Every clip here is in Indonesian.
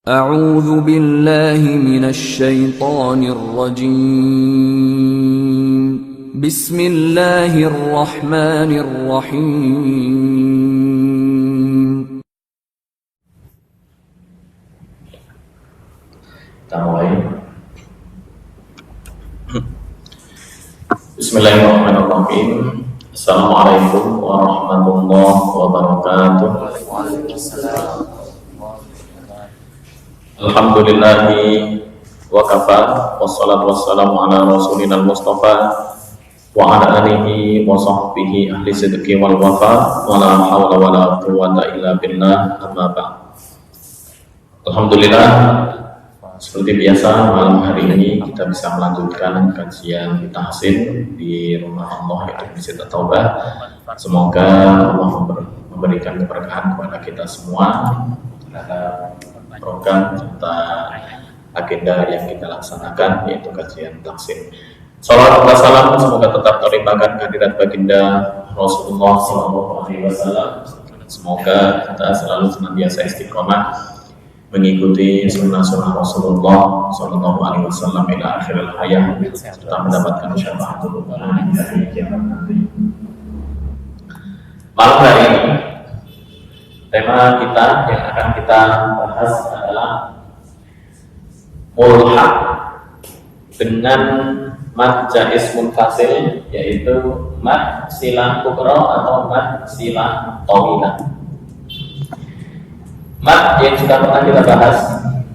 أعوذ بالله من الشيطان الرجيم بسم الله الرحمن الرحيم Kita mulai. Bismillahirrahmanirrahim. Assalamualaikum warahmatullahi wabarakatuh. Alhamdulillahi wa kafa, wassalatu wassalamu ala rasulina al-mustafa wa ala alihi wa sahbihi ahli sidqi wal wafa wa la hawla wa la quwwata illa billah, amma ba'd. Alhamdulillah, seperti biasa malam hari ini kita bisa melanjutkan kajian tahsin di rumah Allah yaitu Masjid At-Taubah. Semoga Allah memberikan keberkahan kepada kita semua terhadap program serta agenda yang kita laksanakan yaitu kajian tahsin. Salawat dan salam semoga tetap terlimpahkan kehadirat baginda Rasulullah SAW. Semoga kita selalu senantiasa istiqomah mengikuti sunnah-sunnah Rasulullah SAW ila akhiril hayat serta mendapatkan syafaatul ummah dari kiamat nanti. Malam hari ini tema kita yang akan kita bahas adalah mulhaq dengan mad jaiz munfasil, yaitu mad silah kubra atau mad silah tawilah. Mad yang sudah pernah kita bahas,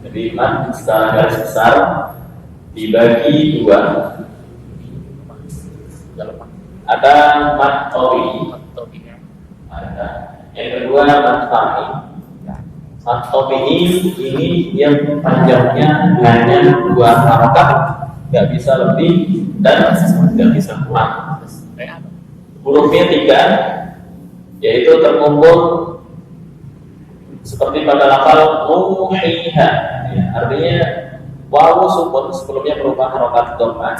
jadi mad secara garis besar dibagi dua. Ada mad tawi, yang kedua mad tawi. Mad tawi ini yang panjangnya hanya 2 harokat, nggak bisa lebih dan nggak bisa kurang. Hurufnya 3, yaitu terkumpul seperti pada lafal muhiha, ya, artinya wawu sukun sebelumnya berupa harokat dhammah,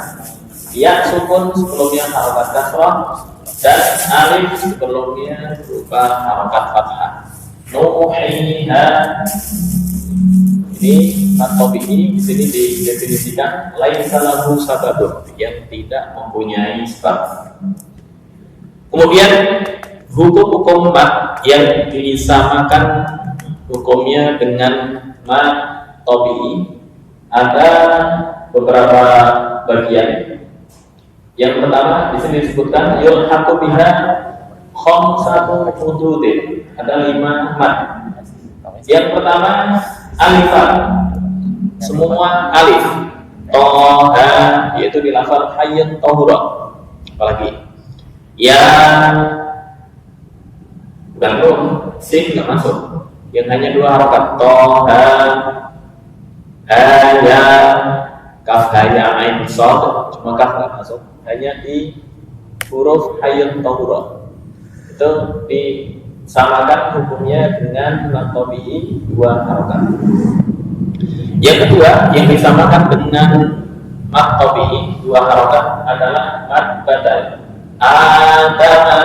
ya sukun sebelumnya harokat kasrah, dan alif sebelumnya berupa harokat fathah. Muhiha ini matobihi di sini didefinisikan laisa lahu sababun, yang tidak mempunyai sebab. Kemudian hukum-hukum mad yang disamakan hukumnya dengan mad tabi'i ada beberapa bagian. Yang pertama di sini disebutkan yulhaqu biha khamsatu hududin, ada 5 mad. Yang pertama alifan, semua alif. Toha, yaitu di lafal hayyun tahura. Apalagi ya bukan rum, sin nggak masuk, yang hanya 2 harokat. Toha, haya, kaf haya ain shad, cuma kaf nggak masuk, hanya di huruf hayyun tahura. Itu disamakan hukumnya dengan mad tabi'i 2 harokat. Yang kedua yang disamakan dengan mad tabi'i 2 harokat adalah mad badal. Adama,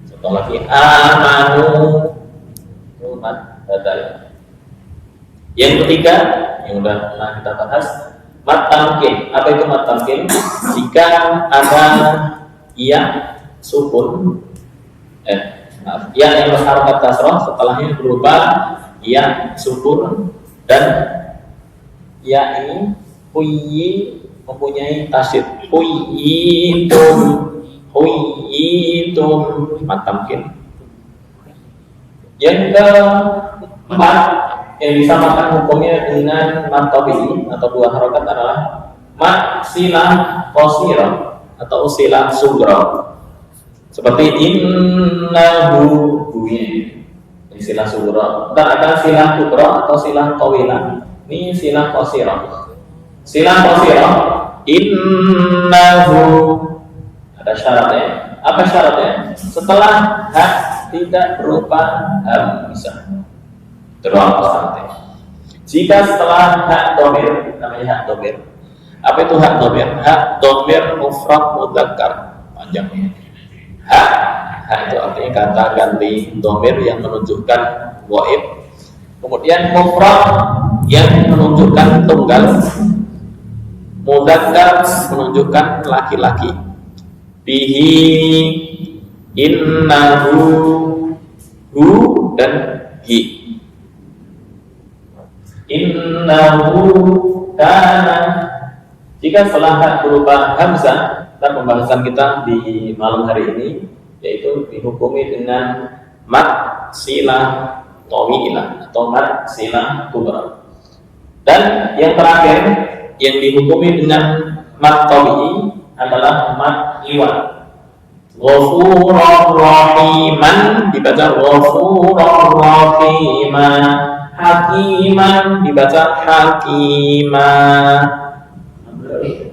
contoh lagi amanu, mad badal. Yang ketiga yang sudah pernah kita bahas, mad tamkin. Apa itu mad tamkin? Jika ada ya sukun, ya yang berharokat kasrah setelahnya berupa ya sukun, dan ya ini huyi mempunyai tasydid, huyitum mad tamkin. Yang keempat yang disamakan hukumnya dengan mad tabi'i atau 2 harokat adalah mad silah qasirah atau silah sughra, seperti innahu bunyi silah sughra. Dan ada silah kubra atau silah tawilah. Ini silah qasirah. Silah qasirah innahu ada syaratnya. Apa syaratnya? Setelah ha tidak berupa hamzah. Terulang syaratnya. Jika setelah ha dhamir, namanya ha dhamir. Apa itu ha dhamir? Ha dhamir mufrad mudzakkar, panjangnya. Ha itu artinya kata ganti dhamir yang menunjukkan ghaib Kemudian mufrad yang menunjukkan tunggal, mudzakkar menunjukkan laki-laki. Bihi, innahu, hu dan hi. Innahu kana. Jika setelah hak berupa hamzah, dan pembahasan kita di malam hari ini yaitu dihukumi dengan mad silah tawilah atau mad silah kubra. Dan yang terakhir yang dihukumi dengan mad tawi adalah mad liwat. Ghafurur rahiman dibaca ghafurur rahiman, hakiman dibaca hakimah.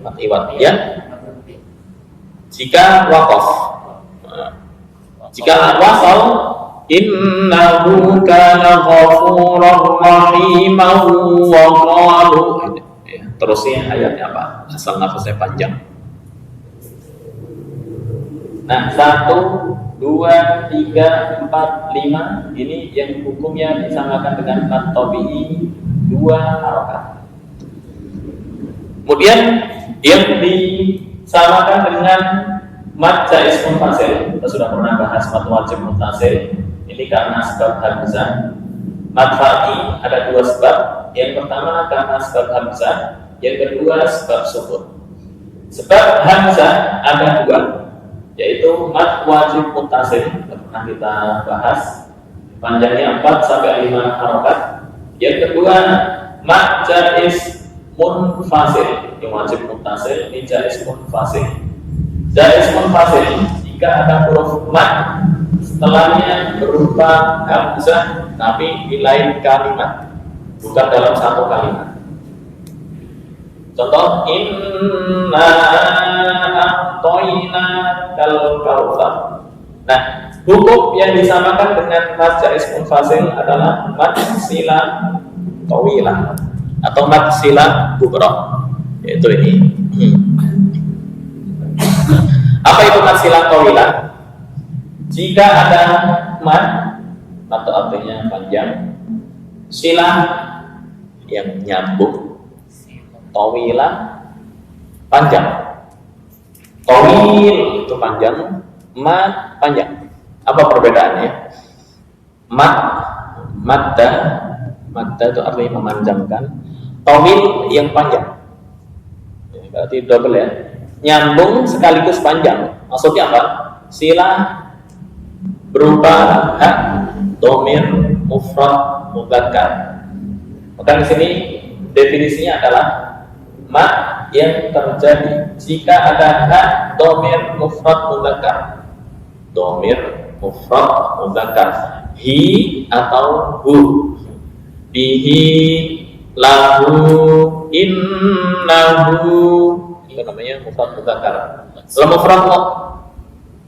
Mad liwat ya. Jika waqaf, jika wasal, innahu kana ghafurar rahiman wa qalu. Terusnya ayatnya apa? Asal nafasnya panjang. Nah, 1, 2, 3, 4, 5 ini yang hukumnya disamakan dengan mad tabi'i 2 harokat. Kemudian yang disamakan dengan mad jaiz munfasil. Kita sudah pernah bahas mad wajib munfasil. Ini karena sebab hamzah. Mad fa'i ada 2 sebab. Yang pertama karena sebab hamzah, yang kedua sebab sukun. Sebab hamzah ada 2, yaitu mad wajib munfasil. Pernah kita bahas, panjangnya 4 sampai 5 harokat. Yang kedua mad jaiz munfasil. Yang wajib munfasil ini jaiz munfasil. Jaiz munfasil jika ada huruf mad setelahnya berupa hamzah tapi di lain kalimat, bukan dalam satu kalimat. Contoh, inna a'toina kal kautsar. Nah, hukum yang disamakan dengan mad jaiz munfasil adalah mad silah tawilah atau mad silah kubra, yaitu ini. Apa itu mad silah tawilah? Jika ada mad atau artinya panjang, silah yang nyambung, tawilah panjang. Tawil itu panjang, mad panjang. Apa perbedaannya? Madda itu artinya memanjangkan. Tawil yang panjang. Berarti double ya. Nyambung sekaligus panjang. Maksudnya apa? Silah berupa hak, dhamir, mufrad, mudzakkar. Maka di sini definisinya adalah mad yang terjadi jika ada hak, dhamir, mufrad, mudzakkar. Dhamir, mufrad, mudzakkar. Hi atau hu. Bihi, lahu, innahu. Itu namanya mufrad mudzakkar. Kalau mufrad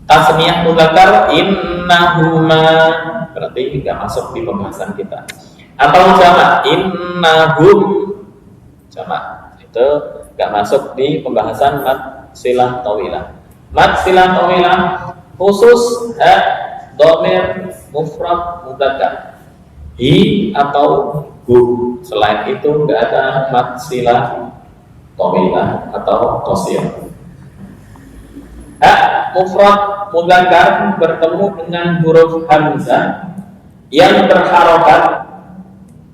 tasniyah mudzakkar innahuma, berarti tidak masuk di pembahasan kita. Atau jamak innahum, jamak itu tidak masuk di pembahasan mad silah tawilah. Mad silah tawilah khusus hak, dhamir, mufrad, mudzakkar. Hi atau hu. Selain itu tidak ada mad silah tawilah atau qasir. Hak, mufrad, mudzakkar bertemu dengan huruf hamzah yang berharokat,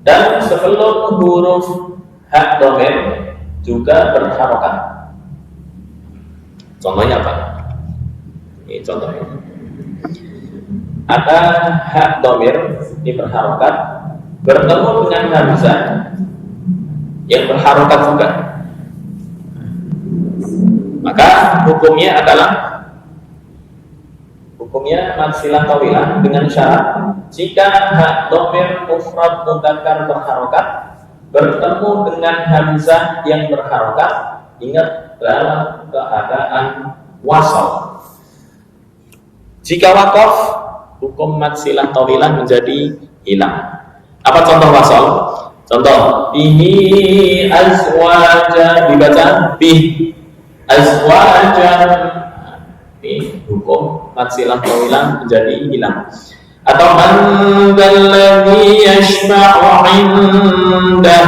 dan sebelum huruf hak dhamir juga berharokat. Contohnya apa? Ini contohnya. Ada hak dhamir di berharokat bertemu dengan hamzah yang berharokat juga. Maka hukumnya mad silah tawilah dengan syarat jika hak dhamir mufrad mudzakkar berharokat bertemu dengan hamzah yang berharokat, ingat dalam keadaan wasal. Jika waqaf, hukum mad silah tawilah menjadi hilang. Apa contoh wasal? Contoh, bihi azwaja dibaca bih azwajan. Ini hukum mad silah tawilah menjadi hilang. Atau man dzalladzi yashfa'u 'indah,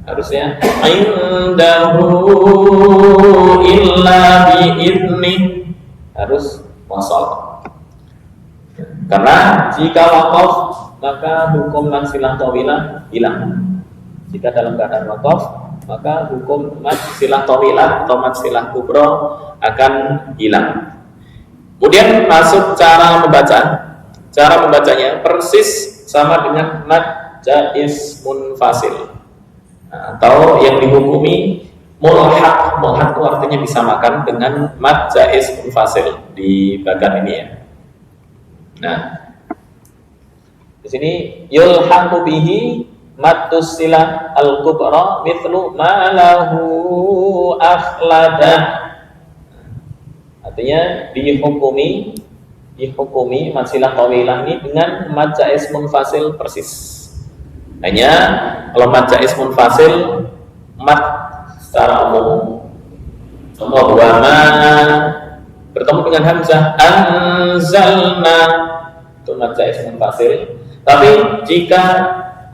harusnya indahu illa bi'idnih, harus wasal. Karena jika waqaf maka hukum mad silah tawilah hilang. Jika dalam keadaan waqaf maka hukum mad silah tawilah atau mad silah kubra akan hilang. Kemudian masuk cara membaca. Cara membacanya persis sama dengan mad jaiz munfasil, atau yang dihukumi mulhaq. Mulhaq itu artinya disamakan dengan mad jaiz munfasil di bagian ini ya. Nah, di sini yulhaqu bihi maddus silah al-kubra mithlu ma lahu akhlada. Artinya dihukumi mad silah tawilah ini dengan mad jaiz munfasil persis. Hanya kalau mad jaiz munfasil mad secara umum, contoh wa ma bertemu dengan hamzah anzalna, itu mad jaiz munfasil. Tapi jika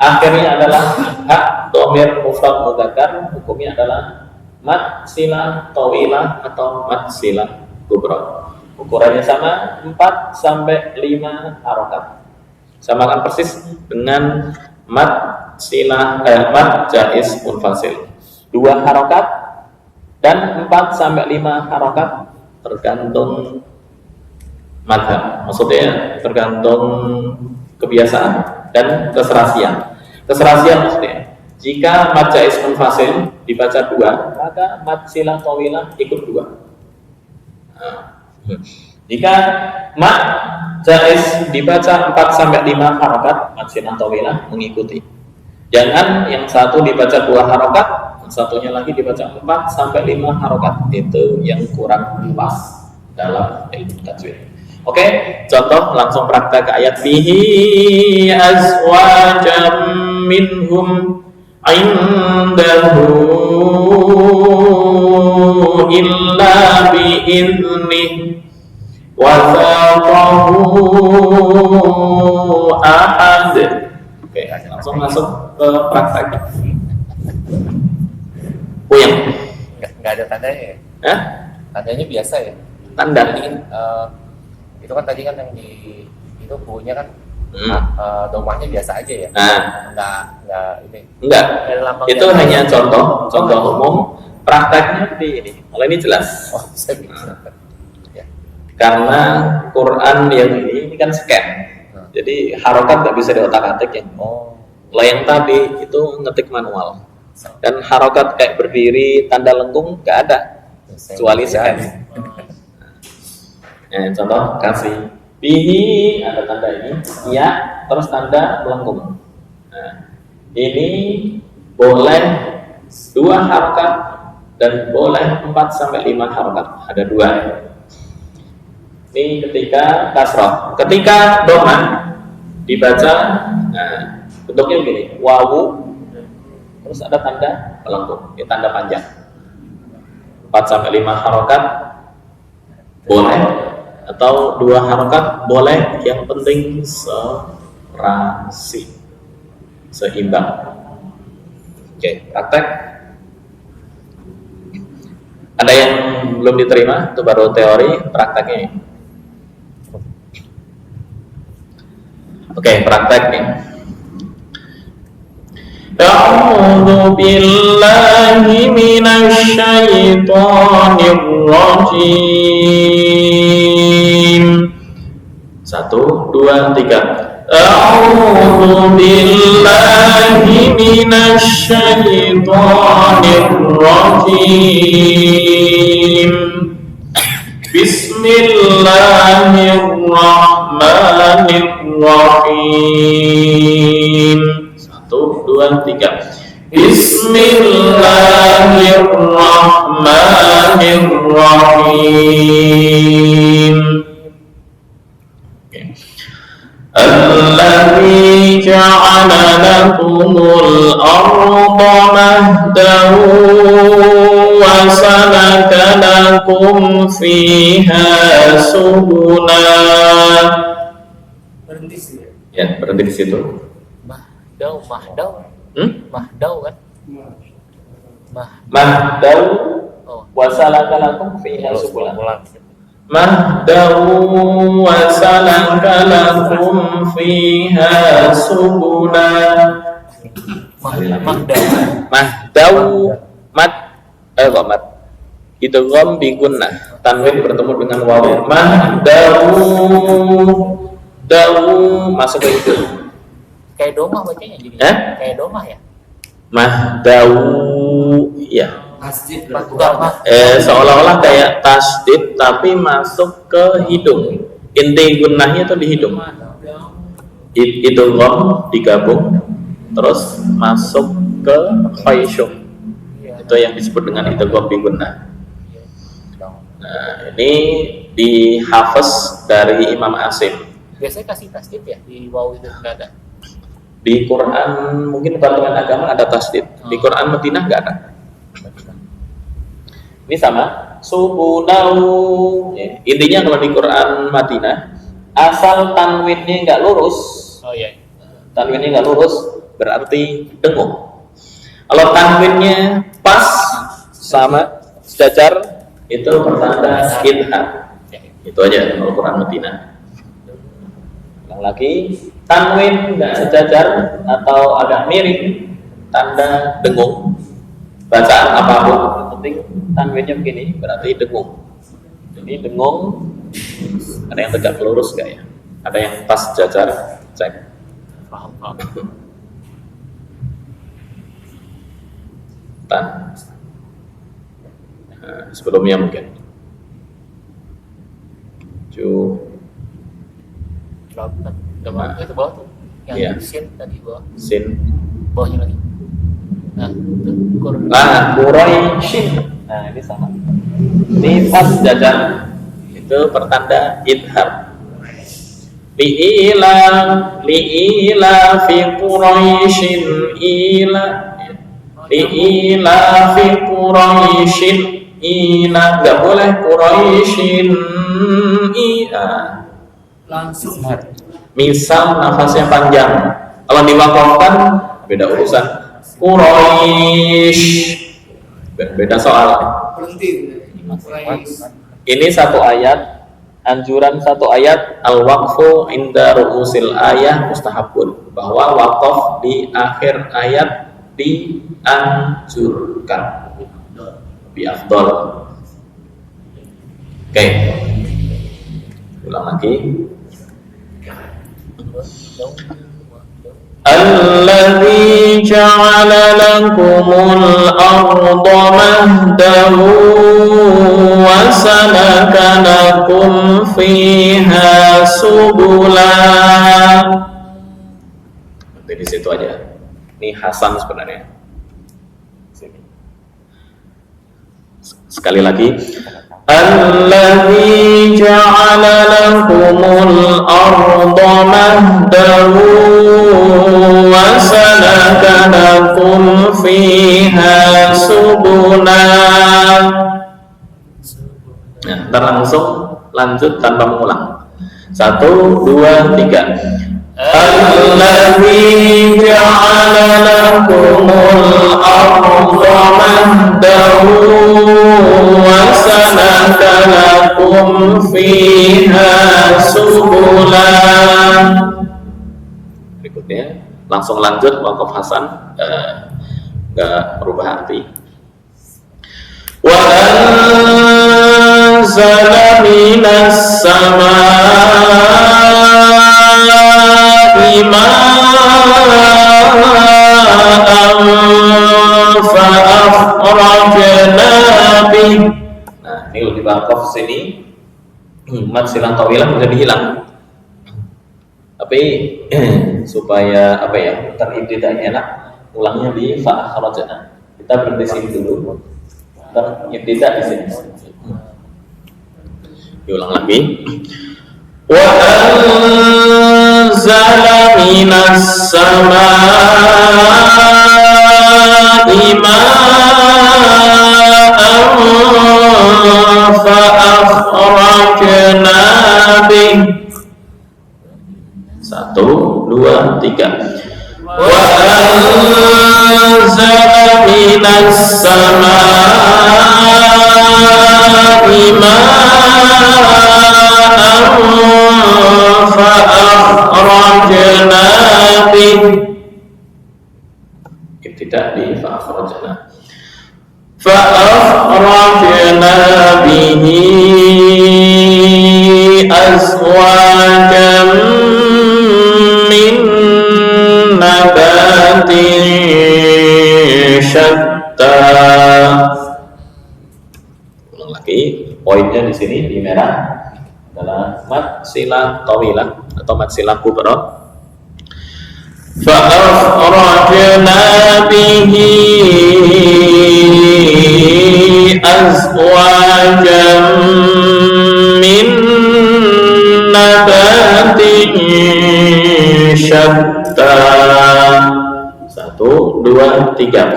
akhirnya adalah hak dhamir mufrad mudzakkar, hukumnya adalah mad silah tawilah atau mad silah kubra. Ukurannya sama 4 sampai 5 harokat. Samakan persis dengan mad silah mad jaiz munfasil. 2 harokat dan 4 sampai 5 harokat tergantung madhab. Maksudnya tergantung kebiasaan dan keserasian. Keserasian maksudnya jika mad jaiz munfasil dibaca 2, maka mad silah tawilah ikut 2. Jika mad jaiz dibaca 4 sampai 5 harokat, mad silah tawilah mengikuti. Jangan yang satu dibaca 2 harokat, yang satunya lagi dibaca 4 sampai 5 harokat. Itu yang kurang pas dalam ilmu tajwid. Oke, contoh langsung praktek ayat fihi azwajam minhum indahu illa bi'idnih wa thaqahu ahad. Oke, langsung masuk ke praktek. Puyeng? Nggak ada tandanya ya? Hah? Tandanya biasa ya? Tanda? Jadi itu kan tadi kan yang di itu punya kan domahnya biasa aja ya? Nggak ini. Enggak. Itu hanya contoh umum. Prakteknya di ini. Kalau ini jelas. Oh, saya bisa. Ya. Karena Quran yang ini kan scan. Jadi harokat nggak bisa diotak-atik ya. Oh. Kalau yang tadi itu ngetik manual. Dan harokat kayak berdiri, tanda lengkung nggak ada. Kecuali scan. Contoh kasih. Bihi ada tanda ini. Ya, terus tanda melengkung. Nah, ini boleh 2 harokat dan boleh 4 sampai 5 harokat. Ada 2. Ini ketika kasroh. Ketika dhamma dibaca, nah, bentuknya begini, wawu, terus ada tanda melengkung, ini tanda panjang. 4 sampai 5 harokat boleh, atau 2 harokat boleh, yang penting serasi, seimbang. Oke, praktek. Ada yang belum diterima, itu baru teori, prakteknya. Oke, praktek nih. A'udzu billahi minasy syaithanir rajim. 1, 2, 3. A'udzu billahi minasy syaithanir rajim. Bismillahirrahmanirrahim. 1, 2, 3. Bismillahirrahmanirrahim. Alladzi ja'ala lakumul arda mahdan wa salaka lakum fiha subula Ya, berhenti di situ. Mahdau kan? Mahdau Oh. wasalaka lakum fiha Terus subulan. ulang. Mahdau wasalaka lakum fiha subulan. Mahdau mat kok mat idgham bi gunnah, tanwin bertemu dengan wawu. Mahdau masuk ke itu. Kayak domah bacanya jadi. Kayak domah ya. Mahdau ya. Bukan Seolah-olah kayak tasdid tapi masuk ke hidung. Inti gunnahnya itu di hidung. Idgham digabung terus masuk ke khaysyum. Itu yang disebut dengan idgham bi gunnah. Nah, ini dihafaz dari Imam Asim. Biasanya kasih tasdid ya di wawu itu enggak ada. Di Quran mungkin Departemen Agama ada tasdid. Di Quran Madinah enggak ada. Ini sama subunau. Ya. Intinya kalau di Quran Madinah asal tanwinnya enggak lurus. Oh iya. Tanwinnya enggak lurus berarti dengung. Kalau tanwinnya pas sama sejajar itu pertanda idhar. Itu aja kalau Quran Madinah. Ulang lagi, tanwin nggak sejajar atau agak miring, tanda dengung. Bacaan apapun, yang penting tanwinnya begini, berarti dengung. Jadi dengung, ada yang tegak lurus nggak ya? Ada yang pas sejajar, cek. Paham. Nah, sebelumnya mungkin Itu bawah tuh yang Iya. sin tadi bawah, sin bawahnya lagi. Nah, itu Quraisyin. Nah, ini sama. Ini pas jajar. Itu pertanda idhar. Li'ila fi Quraisyin li'ila fi Quraisyin enggak boleh Quraisyin langsung misal nafasnya panjang. Kalau diwakafkan beda urusan. Quraisy beda soal. berhenti. Ini satu ayat, anjuran satu ayat, al-waqfu inda ru'usil ayah mustahabun, bahwa wakaf di akhir ayat dianjurkan, lebih afdal. Oke, ulang lagi. Alladzi ja'ala lakumul arda mahdan wa salaka lakum fiha subulan. Nanti di situ aja. Ini Hasan sebenarnya. Sini. Sekali lagi. Alladzi ja'ala lakumul arda mahdan wa salaka lakum fiha subulan. Nah, ntar langsung lanjut tanpa mengulang. 1, 2, 3. Alladzi ja'ala lakumul arda mahdan wa salaka lakum fiha subulan. Berikutnya langsung lanjut wakaf Hasan, enggak berubah arti. Wa anzala minas samaa'i ma'an fa akhrajna bih. Nah, ini lebih wakaf sini. Mat silang tawilah menjadi hilang. Tapi supaya apa ya, teribtida'nya enak, ulangnya di fa akhrajna. Kita berhenti sini dulu. Ibtida di sini. Diulang lagi. Wa anzala minas samaa'i ma'an fa akhrajna bih. 1, 2, 3. Wa anzala minas samaa'i ma'an fa akhrajna bihi. Ibtida di fa akhrajna. فأخرجنا به أزواجا من نبات شتى. Ulang lagi, poinnya di sini di merah adalah mat silah tawilah atau mat silah kubra. فأخرجنا به أزواجا من نبات شتى. 1, 2, 3.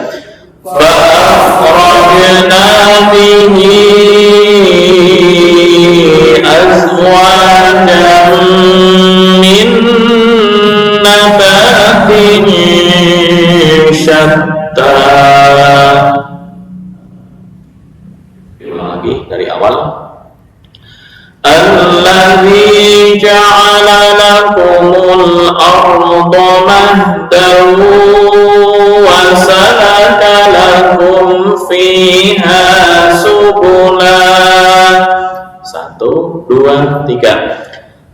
فأخرجنا به أزواجا من نبات شتى. Diulang lagi dari awal. Alladzi ja'ala lakumul arda mahdan wa salaka lakum fiha subula. 1, 2, 3.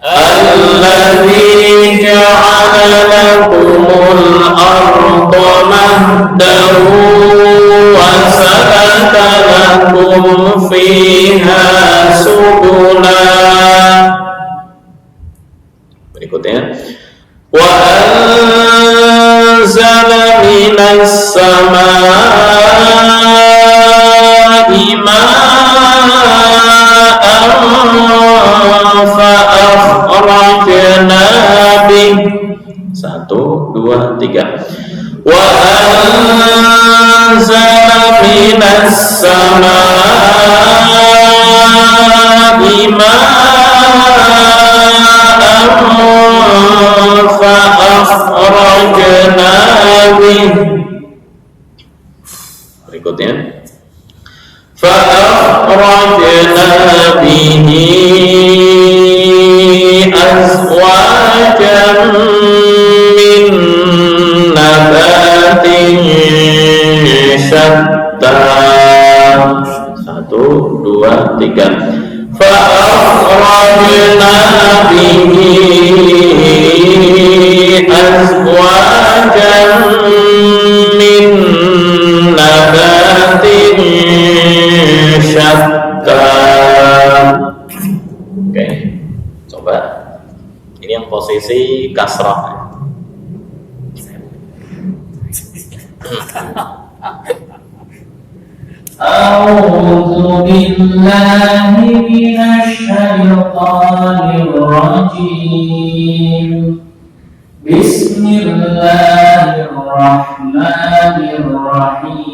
Alladzi ja'ala lakumul arda mahdan wa salaka lakum fiha subula. Berikutnya, wa anzala minas samaa'i ma'an fa akhrajna bihi. 1, 2, 3. Wa anzala minas samaa'i ma'an fa akhrajna bihi. Berikutnya, fa akhrajna bihi azwajan min nabatin syatta. 1, 2, 3. Fa akhrajna bihi azwajan min nabatin syatta. Oke, coba ini yang posisi kasrah. أعوذ بالله من الشيطان الرجيم. بسم الله الرحمن الرحيم.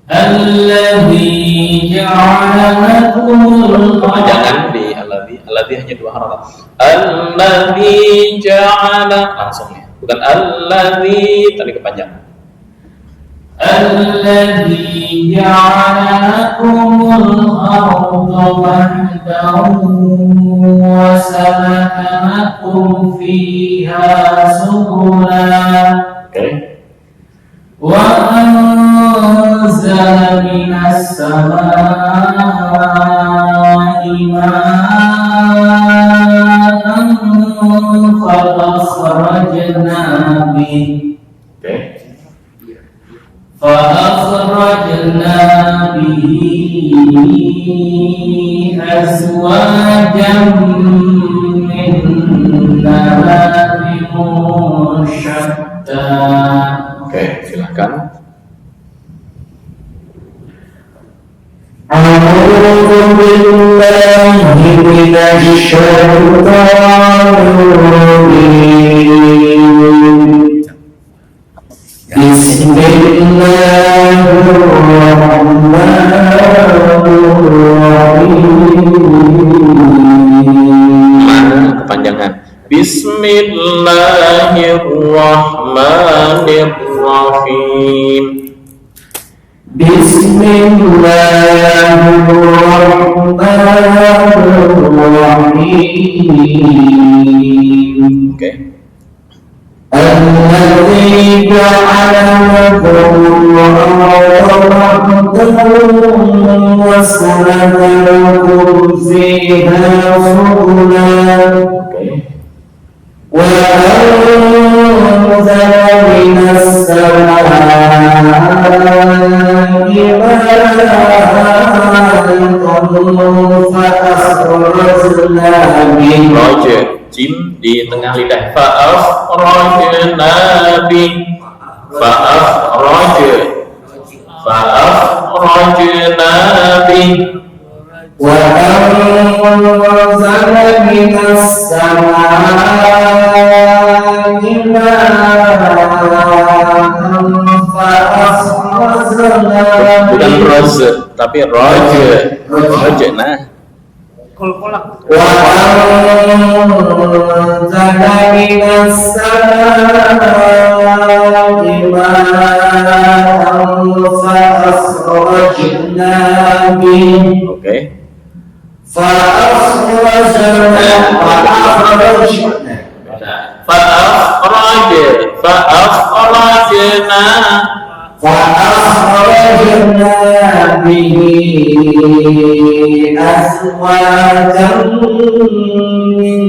الذي جعل لكم الأرض. Jangan di alladzi hanya 2 harakat. Alladzi ja'ala langsung ya. Bukan alladzi tadi kepanjangan. الذي جعل لكم الأرض مهدا وسلك لكم فيها سبلا وأنزل من السماء ماء فأخرجنا به أزواجا من نبات شتى. Oke, silakan. أعوذ بالله من الشيطان الرجيم. بسم الله الرحمن الرحيم. Mana kepanjangan? Bismillahirrahmanirrahim. Bismillahirrahmanirrahim. Oke. الذي جعل لكم الأرض مهدا وسلك لكم فيها سبلا وأنزل من السماء ماء فأخرجنا به Roger, jim di tengah lidah. Fa'akhrajna bi. وأنزل من السماء ماء فأخرجنا Bukan roze, tapi roger. Roger, nah. وأنزل من السماء ماء فأخرجنا به Oke. فأخرجنا به أزواجا من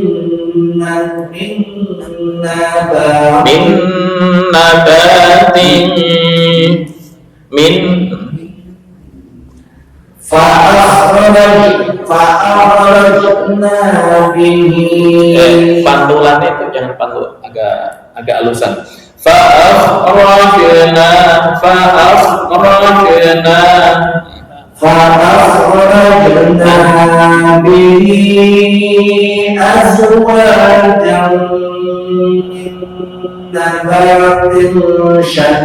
فأخرجنا به pantulannya itu jangan pantul, agak halusan. Fa'akhrajna به أزواجا من نبات شتى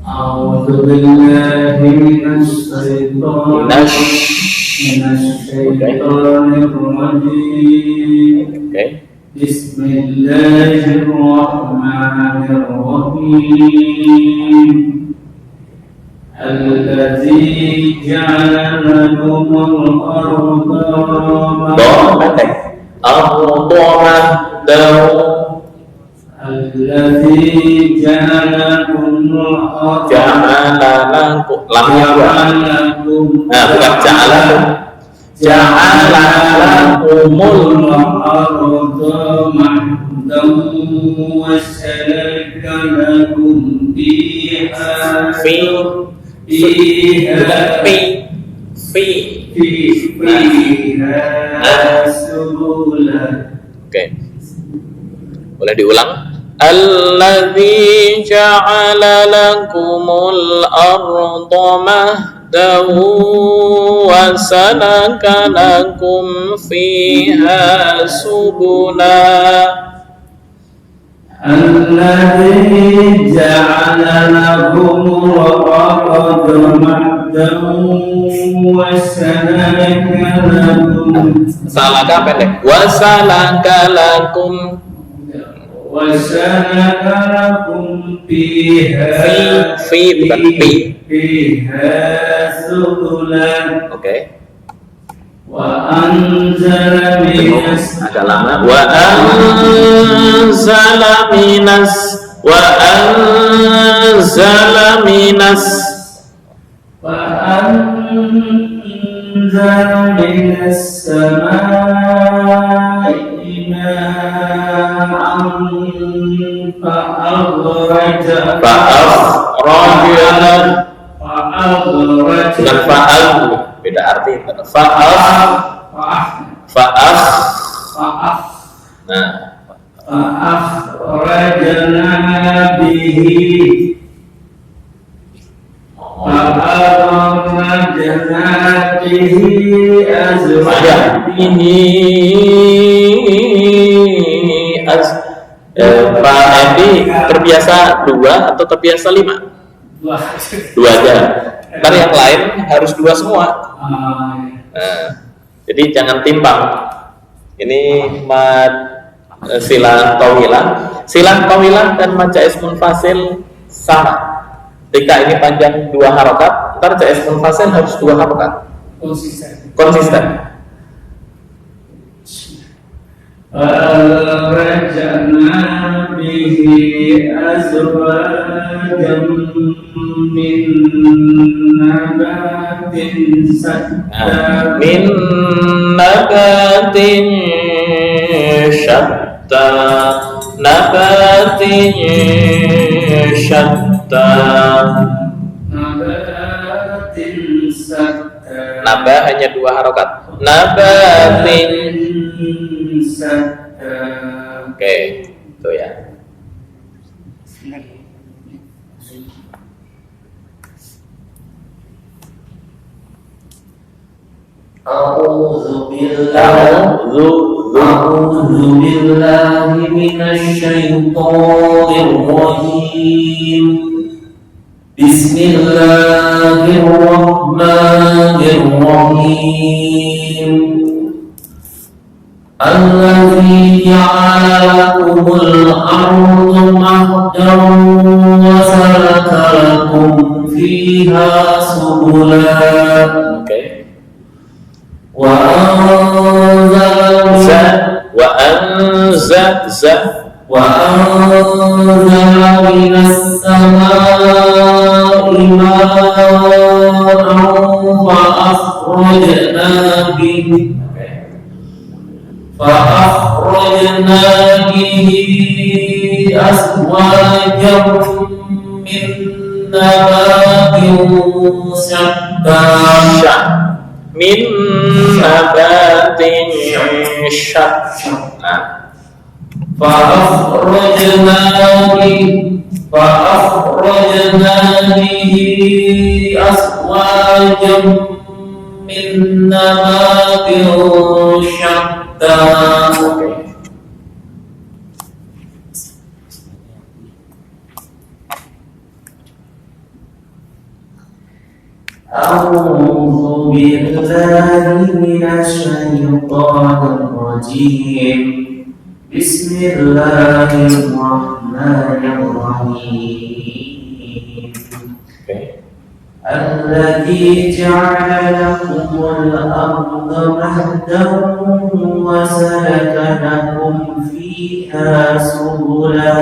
أعوذ بالله من الشيطان الرجيم بسم الله الرحمن الرحيم الذي جعل لكم الأرض الذي جعل لكم الأرض جعل لكم الأرض مهدا وسلك لكم فيها سبلا. Oke. Boleh diulang? Alladzi ja'ala lakumul arda mahdan wa salaka lakum fiha subula. الذي جعل لكم الأرض مهدا وسلك لكم Salaka pendek. Wa salaka lakum وسلك لكم فيها فيها سبلا. Oke. وأنزل من Agak lama. Wa anzala minas السماء ماء fa'al beda arti. Nah, فأخرجنا به Pak Endi terbiasa 2 atau terbiasa 5? Dua. 2 aja. Ntar yang lain harus 2 semua. Nah, jadi jangan timbang. Ini mad silah tawilah. Silah tawilah dan mad jaiz munfasil sama. Ketika ini panjang 2 harokat, ntar jaiz munfasil harus 2 harokat. Konsisten. فأخرجنا به أزواجا من نبات شتى Min nabatin syatta. Nabatin syatta. نبات شتى Nabah hanya 2 harokat. Nabatin. شتى Oke, itu ya. أعوذ بالله من الشيطان الرجيم بسم الله الرحمن الرحيم الذي جعل لكم الأرض مهدا وسلك لكم فيها سبلا Oke. وأنزل من السماء ماء فأخرجنا به أزواجا من نبات شتى Min nabatin syatta. فأخرجنا به أزواجا من نبات شتى أعوذ بالله من الشيطان الرجيم بسم الله الرحمن الرحيم الذي جعل لكم الأرض مهدا وسلك لكم فيها سبلا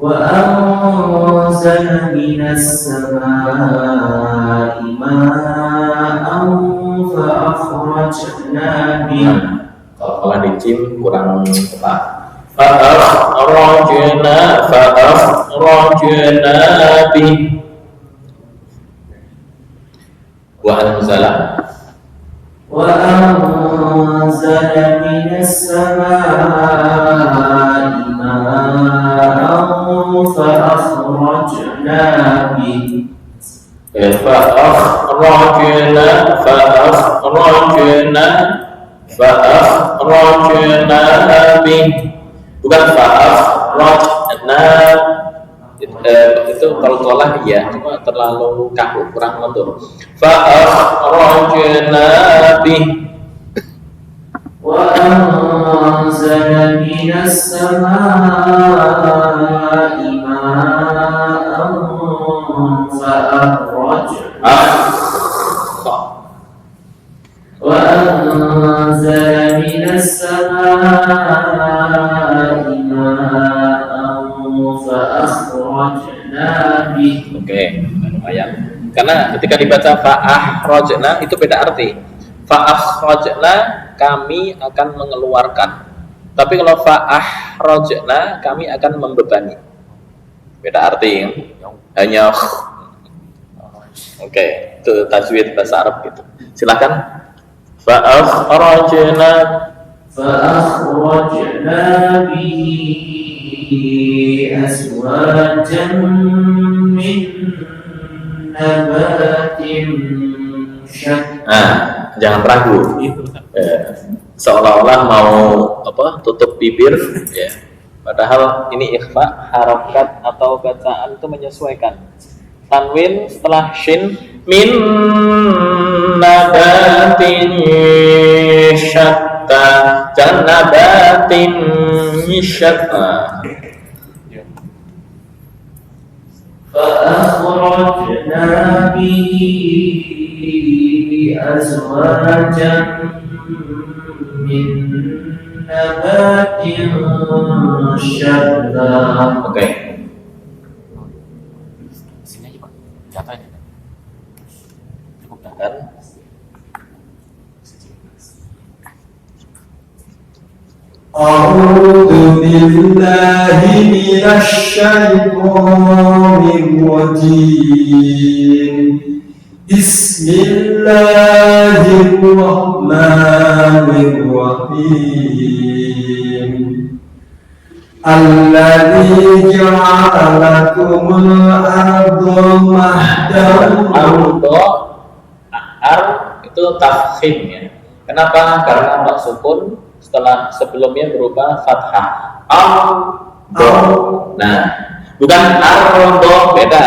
وأنزل من السماء ماء فأخرجنا به. Kalau dicim kurang tepat. Fa'akhrajna bi. وأنزل من السماء ماء فأخرجنا به. Fa'akhrajna bi. Bukan fa'akhrajna. Itu qalqalah ya, cuma terlalu kaku, kurang lentur. Fa'akhrajna bi. وأنزل من السماء ماء فأخرجنا وأنزل من السماء ماء فأخرجنا به. Oke, lumayan. Karena ketika dibaca fa'akhrajna itu beda arti. Fa'akhrajna kami akan mengeluarkan. Tapi kalau fa'akhrajna kami akan membebani. Beda arti. Hanya Oke, itu tajwid bahasa Arab gitu. Silakan. فأخرجنا به أزواجا من نبات شتى. Jangan ragu. seolah-olah mau tutup bibir ya. Padahal ini ikhfa, harokat atau bacaan itu menyesuaikan. Tanwin setelah shin, min nabatin syatta, jangan nabatin syatta. فأخرجنا به أزواجا من نبات شتى. Oke. Sini aja Pak, jatuh aja. Cukup dah. Kan? أعوذ بالله من الشيطان الرجيم بسم الله الرحمن الرحيم الذي جعل لكم الأرض مهدا Ar itu tafkhim ya. Kenapa? Karena mak sukun sebelumnya berupa fathah. Nah, bukan ardo, beda.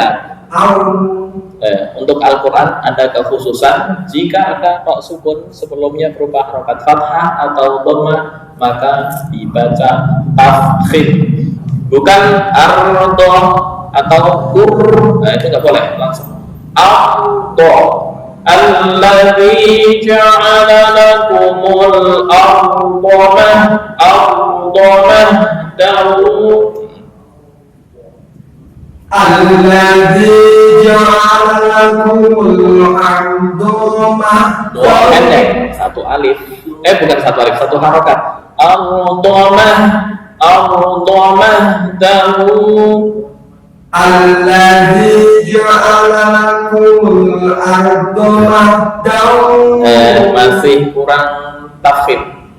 Untuk Al-Quran ada kekhususan jika ada mak sukun sebelumnya berupa harokat fathah atau dhammah maka dibaca tafkhim. Bukan ardo atau nah itu nggak boleh langsung. Ardo. Alladzi ja'ala lakumul arda mahdahu. Alladzi ja'ala lakumul arda mahdahu. Dua pendek, satu alif. Bukan satu alif, satu harokat. Arda mahdahu. Alladzi ja'ala lakumul arda mahdahu. Masih kurang tafkhim.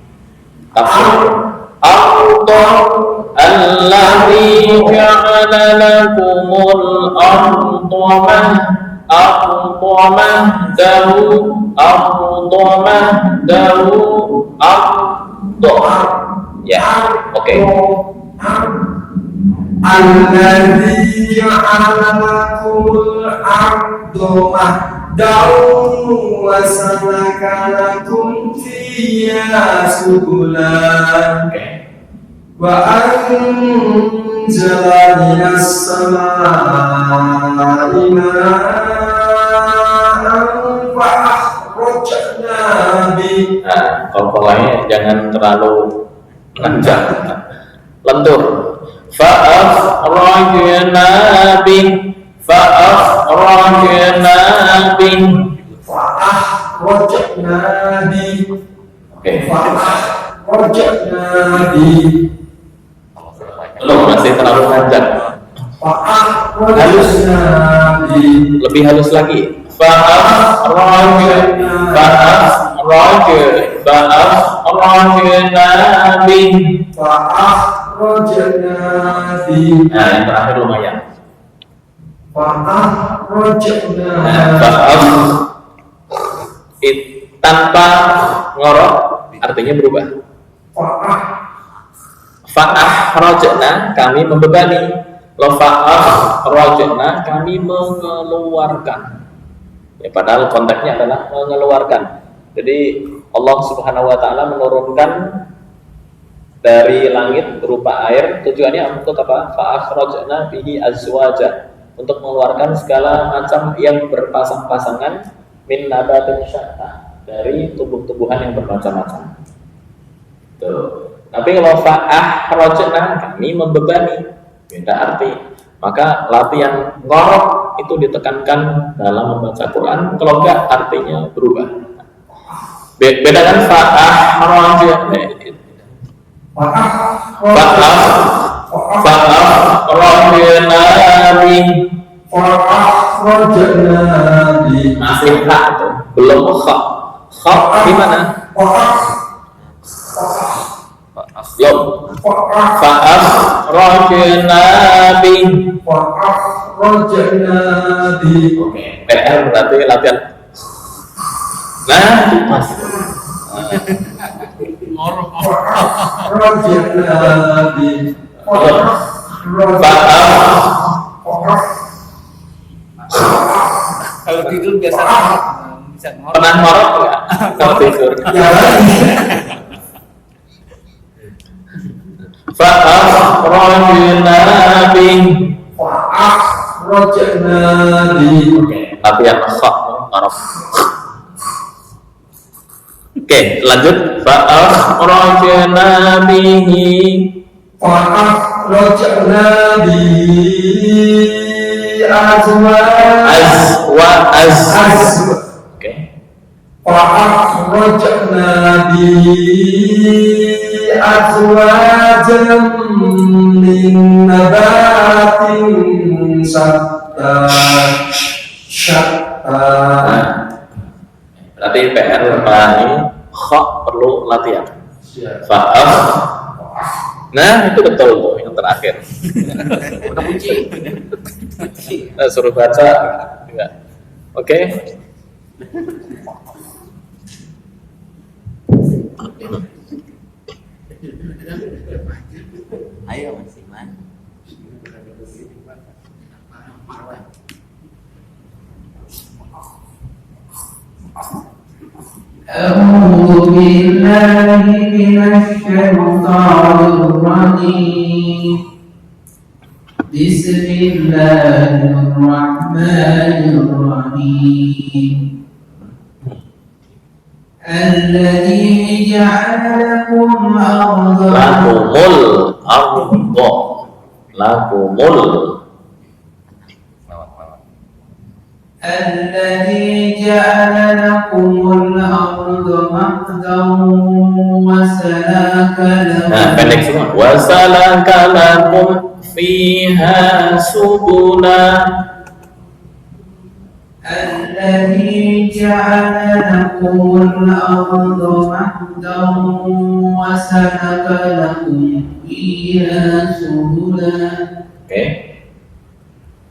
Arda alladzi ja'ala lakumul arda mahdahu. Ya, oke. Alladzi ja'ala lakumul arda mahdahu wa salaka lakum fiha subulan wa anzala minas samaa'i ma'an fa akhrajna bihi. Nah, kalau polanya jangan terlalu panjang, lentur. Fa'akhrajna bih. Oke. Belum, masih terlalu panjang. Halus. Lebih halus lagi. Fa'akhrajna bih. Nah, yang terakhir lumayan. Tanpa ngorok artinya berubah. Fa'akhrajna kami membebani. Fa'akhrajna kami mengeluarkan. Ya, padahal konteksnya adalah mengeluarkan. Jadi Allah Subhanahu wa taala menurunkan dari langit berupa air, tujuannya untuk apa? Fa'akhrajna bihi azwaja, untuk mengeluarkan segala macam yang berpasang-pasangan min nabatin syatta, dari tumbuh-tumbuhan yang bermacam-macam. Tuh. Tapi kalau fa'akhrajna kami membebani, beda arti. Maka latihan ngorok itu ditekankan dalam membaca Quran, kalau enggak artinya berubah. Beda kan fa'akhrajna masih tak tuh, belum kha. Kha di mana? Belum. Fa'akhrajna bi. Oke, PR berarti latihan. Nah, pas. فأخرجنا به Kalau tidur biasa bisa ngorok. Pernah ngorok nggak kalau tidur? Ya Fa'akhrajna bih. Fa'akhrajna bih. Oke, latihan khok ngorok. Oke, lanjut. Fa'akhrajna bihi. Fa'akhrajna bihi azwa. Oke. فأخرجنا به أزواجا من نبات شتى. Berarti PR ini khok perlu latihan. Fa'af. Nah, itu betul tuh yang terakhir. Udah kunci. Suruh baca enggak. Oke. Ayo Mas Iman. أعوذ بالله من الشيطان الرجيم بسم الله الرحمن الرحيم الذي جعل لكم أرضا lakumul الذي جعل لكم الأرض مهدا وسلك nah pendek لكم semua wasalaka lakum fiha subula الذي جعل لكم الأرض مهدا وسلك لكم فيها سبلا oke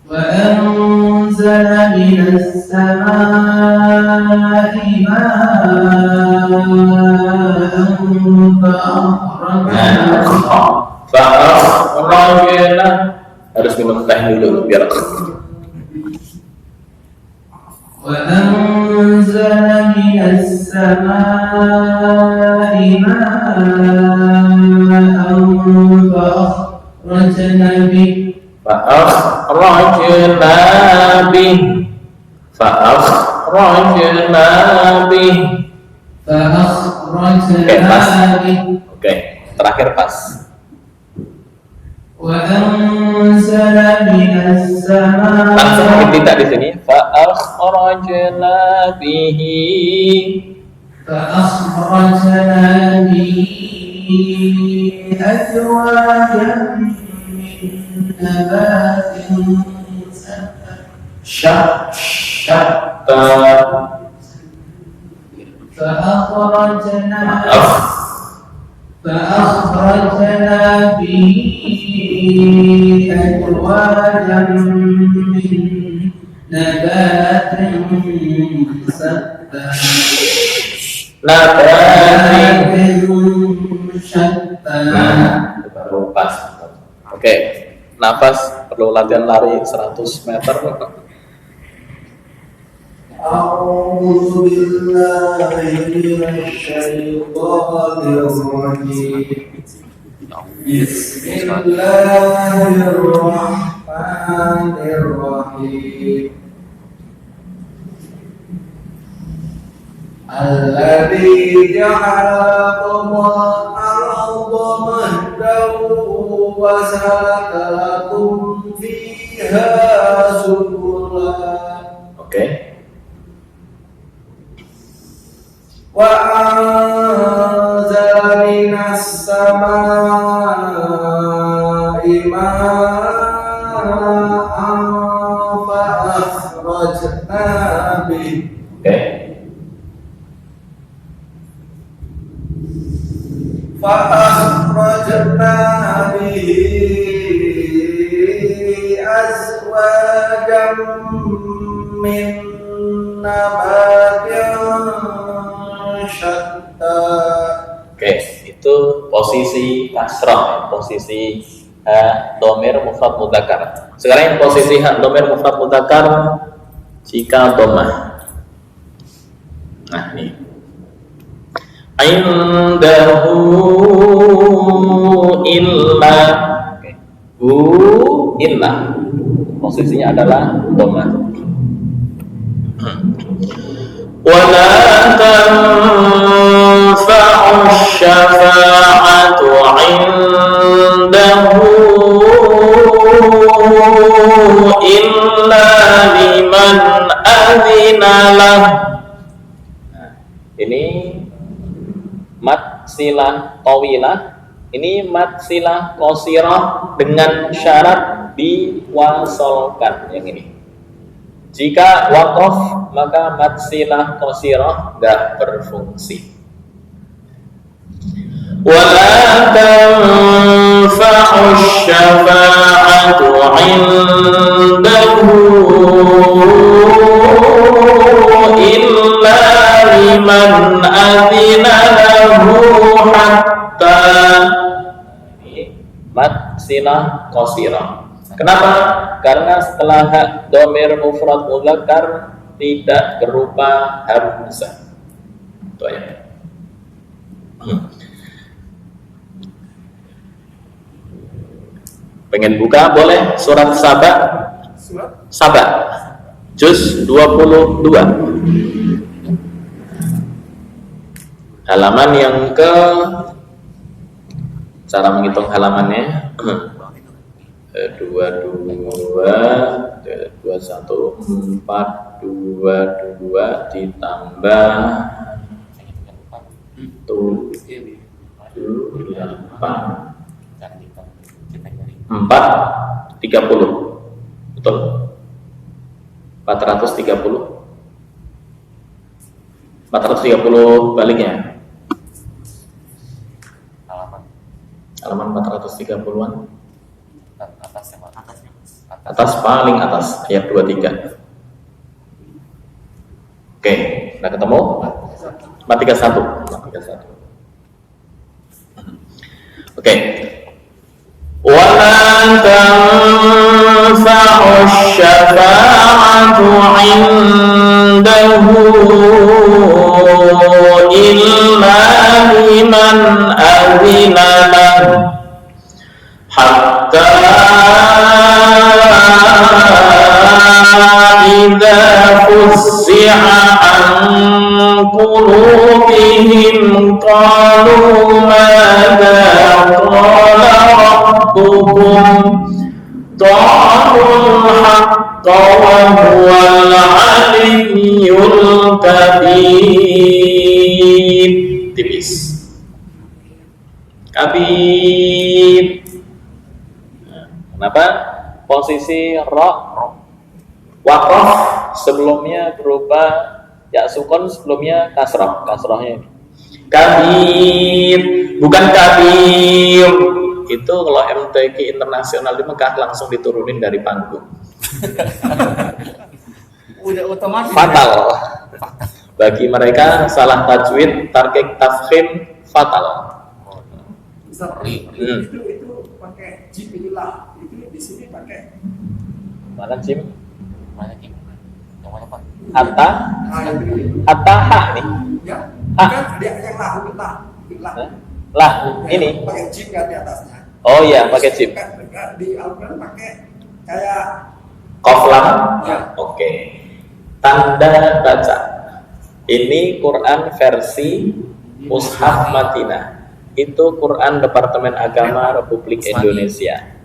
وأنزل من السماء ماء fa'akhrajna harus minum teh dulu biar وأنزل من السماء ماء فأخرجنا به fa'akhrajna bih oke terakhir pas وأنزل من السماء langsung bikin tindak di sini fa'akhrajna bihi فأخرجنا به أزواجا من نبات syatta فأخرجنا به أزواجا من نبات شتى baru pas oke nafas perlu latihan lari 100 meter أعوذ بالله من الشيطان الرجيم بسم الله الرحمن الرحيم الذي جعل لكم الأرض مهدا وسلك لكم فيها سبلا oke وأنزل من السماء ماء فأخرجنا به oke فأخرجنا به أزواجا من نبات شتى oke itu posisi kasrah, posisi dhamir mufrad mudzakkar. Sekarang yang posisi dhamir mufrad mudzakkar jika dhammah. Nah, ini indahu illa illa posisinya adalah dhammah. Wala tanfa'u syafa'atu 'indahu illa liman adzina lah. Ini mad silah tawilah, ini mad silah qasirah dengan syarat diwasolkan yang ini. Jika waqaf maka mad silah qasirah enggak berfungsi. Wala tanfa'u syafa'atu 'indahu illa liman adzina lahu hatta mad silah qasirah. Kenapa? Karena setelah dhamir mufrad mudzakkar tidak berupa hamzah. Itu ya. Pengen buka boleh surat Saba? Saba. Juz 22. Halaman yang ke cara menghitung halamannya 21 422 ditambah 430 betul 430 baliknya halaman 430-an atas paling atas ayat 23. Oke, udah ketemu 431. Oke. Wala tanfa'u syafa'atu 'indahu illa liman adzina lahu hatta idza fuzzi'a an qulubihim qalu madza qala rabbukum qalul haqqa wa huwal 'aliyyul kabir. Tipis kabir. Kenapa? Posisi waqaf sebelumnya berupa ya sukun, sebelumnya kasrah. Kasrahnya kabir, bukan kabir. Itu kalau MTQ internasional di Mekah langsung diturunin dari panggung. Udah otomatis. Fatal. Bagi mereka salah tajwid, tarkik tafkhim fatal. Itu pakai jim itulah. Itu di sini pakai Mana jim? Mana jim? Yang mana Pak? Atta ha nih. ya. Ah. Kan ada yang lahu lah. Lah, ini. Pakai jim kan di atasnya. Oh iya, pakai jim. Kan di Al-Quran pakai kayak Qaf lam. Ya. Oke. Tanda baca. Ini Quran versi Mushaf Madinah. Itu Quran Departemen Agama Republik Indonesia.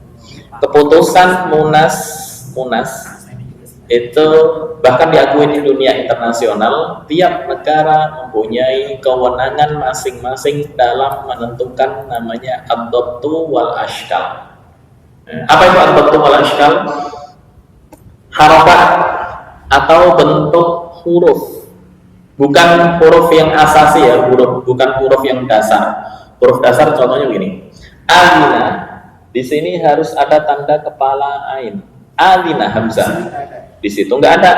Keputusan Munas itu bahkan diakui di dunia internasional. Tiap negara mempunyai kewenangan masing-masing dalam menentukan namanya ad-dhabtu wal ashkal. Apa itu ad-dhabtu wal ashkal? Harokah atau bentuk huruf, bukan huruf yang asasi ya, bukan huruf yang dasar. Huruf dasar contohnya begini. Alina, di sini harus ada tanda kepala ain. Alina hamzah. Di situ nggak ada.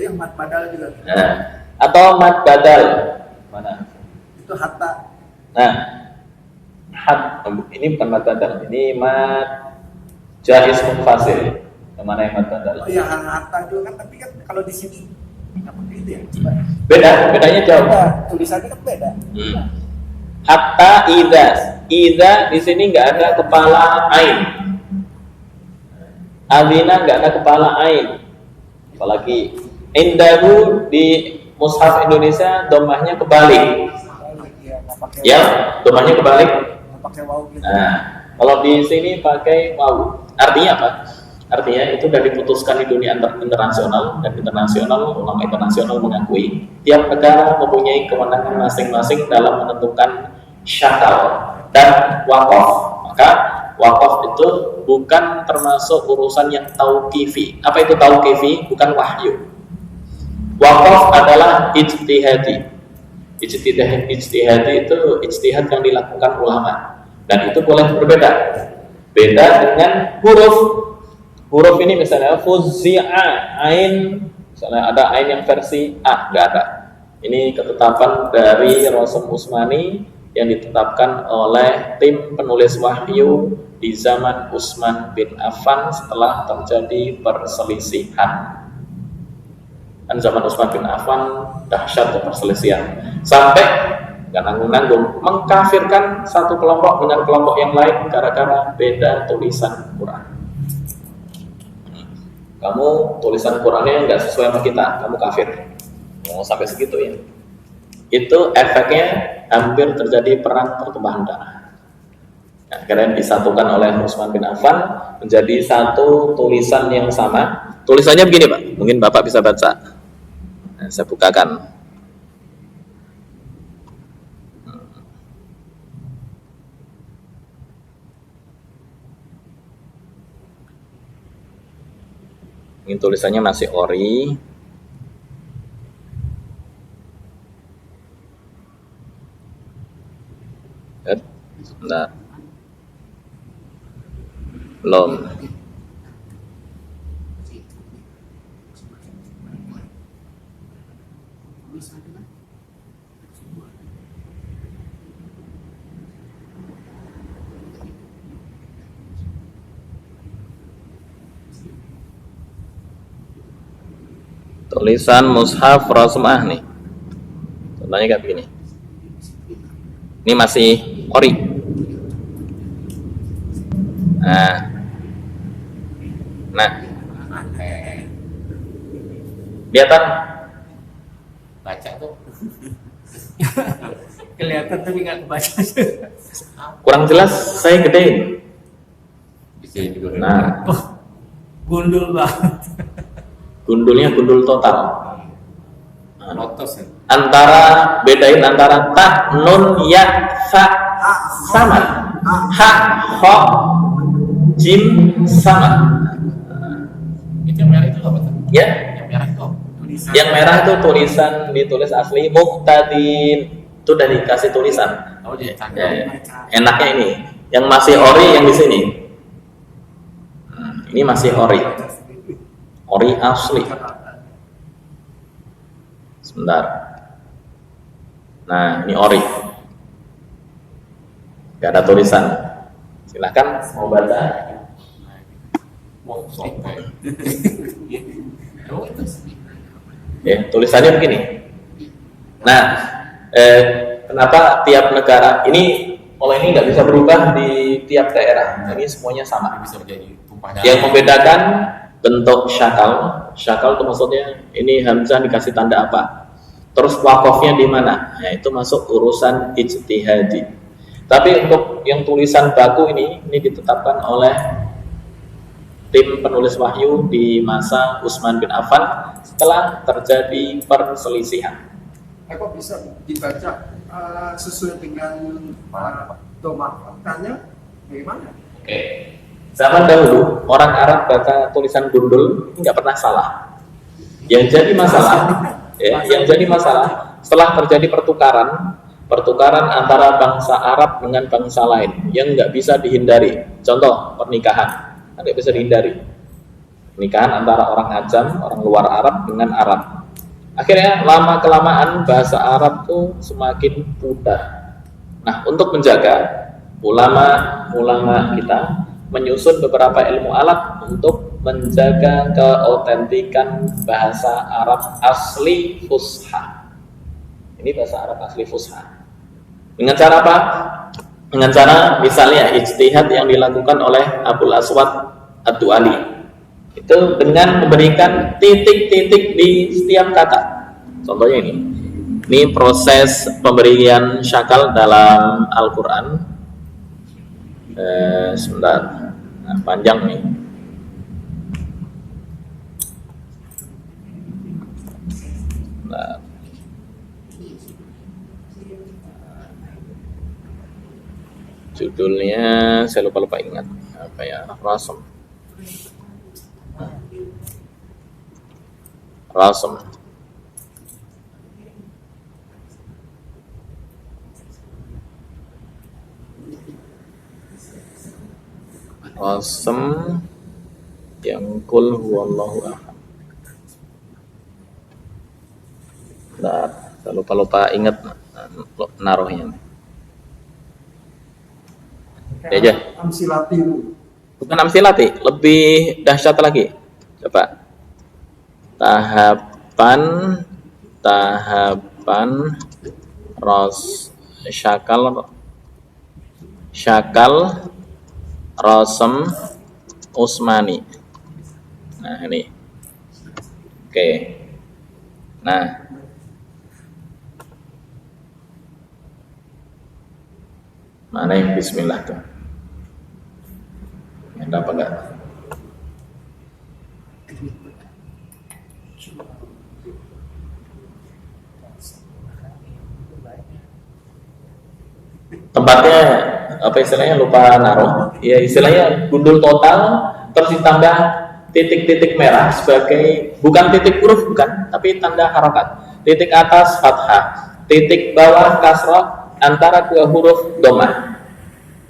itu yang mat badal juga. Nah, atau mad badal. Mana? Itu hatta. Nah, Ini bukan mad badal, ini mad jaiz munfasil. Yang mana yang mad badal? Oh iya, hatta juga kan, tapi kan kalau di sini nggak pakai itu ya. Coba. Bedanya jauh. Beda, tulisannya kan beda. Hatta idza di sini nggak ada kepala ain. Adina nggak ada kepala ain. Apalagi indahu di mushaf Indonesia domahnya kebalik. Iya, nggak pakai Ya, domahnya kebalik. nggak pakai waw gitu. Nah, kalau di sini pakai waw. Artinya apa? Artinya itu sudah diputuskan di dunia internasional, dan internasional, ulama internasional mengakui tiap negara mempunyai kewenangan masing-masing dalam menentukan syakal dan wakaf. Maka wakaf itu bukan termasuk urusan yang tauqifi. Apa itu tauqifi? Bukan wahyu. Wakaf adalah ijtihadi. Ijtihadi itu ijtihad yang dilakukan ulama, dan itu boleh berbeda. Beda dengan huruf. Huruf ini misalnya fuzzi'a ain, misalnya ada ain yang versi A, nggak ada. Ini ketetapan dari Rasm Utsmani yang ditetapkan oleh tim penulis wahyu di zaman Utsman bin Affan setelah terjadi perselisihan. Dan zaman Utsman bin Affan dahsyat perselisihan, sampai nggak nanggung-nanggung mengkafirkan satu kelompok dengan kelompok yang lain gara-gara beda tulisan Quran. Kamu tulisan Qurannya nggak sesuai sama kita, kamu kafir. Mau sampai segitu ya? Itu efeknya hampir terjadi perang pertumpahan darah. Nah, akhirnya disatukan oleh Utsman bin Affan menjadi satu tulisan yang sama. Tulisannya begini, Pak. Mungkin Bapak bisa baca. Nah, saya bukakan. Ini tulisannya masih ori. Sebentar. Belum. Tulisan mushaf Rasmah nih. Contohnya kayak begini. Ini masih ori. Nah. Kelihatan? Baca tuh. Kelihatan tapi nggak kebaca. Kurang jelas, saya gedein. Bisa juga. Nah, Gundul banget. gundulnya gundul total. Lotos ya. Bedain antara ta, nun, ya, sa, sama. Ha, ho, jim, sama. Itu yang merah itu apa tuh? Ya, Yang merah itu apa? yang merah itu tulisan ditulis asli muqtadin. Itu udah dikasih tulisan. Oh, dia Ya, enaknya ini. Yang masih ori yang di sini. Ini masih ori. Ori asli. Sebentar. Nah, ini ori. Gak ada tulisan. Silahkan mau baca. Mau sampai. Oh, itu sih. Ya, tulisannya begini. Nah, kenapa tiap negara ini mulai ini nggak bisa berubah di tiap daerah? Ini semuanya sama. Bisa menjadi tumpah darah. Yang membedakan bentuk syakal itu maksudnya ini hamzah dikasih tanda apa, terus wakofnya di mana, nah itu masuk urusan ijtihadi. Tapi untuk yang tulisan baku ini ditetapkan oleh tim penulis wahyu di masa Utsman bin Affan setelah terjadi perselisihan. Kok bisa dibaca sesuai dengan domah faktanya bagaimana? Oke. Zaman dahulu orang Arab baca tulisan gundul nggak pernah salah. Yang jadi masalah setelah terjadi pertukaran antara bangsa Arab dengan bangsa lain yang nggak bisa dihindari. Contoh pernikahan, nggak bisa dihindari. Pernikahan antara orang Ajam, orang luar Arab dengan Arab. Akhirnya lama kelamaan bahasa Arab tuh semakin pudar. Nah, untuk menjaga ulama kita menyusun beberapa ilmu alat untuk menjaga keautentikan bahasa Arab asli fusha. Ini bahasa Arab asli fusha. Dengan cara apa? Dengan cara misalnya ijtihad yang dilakukan oleh Abul Aswad Ad-Du'ali. Itu dengan memberikan titik-titik di setiap kata. Contohnya ini. Ini proses pemberian syakal dalam Al-Quran. Sebentar, nah, panjang nih. Nah. Judulnya saya lupa ingat apa ya, Rasm. Yang kul huwallahu ahad. Nah, saya lupa ingat naruhnya. Ya aja. Amsilati. Bukan amsilati, lebih dahsyat lagi. Coba. Tahapan syakal Rasm Usmani. Nah, ini. Oke. Nah. Mana yang bismillah tuh? Ada apa enggak? Tempatnya apa istilahnya, lupa naruh. Ya istilahnya gundul total terus ditambah titik-titik merah sebagai bukan titik huruf, bukan, tapi tanda harokat. Titik atas fathah, titik bawah kasrah antara dua huruf dhammah.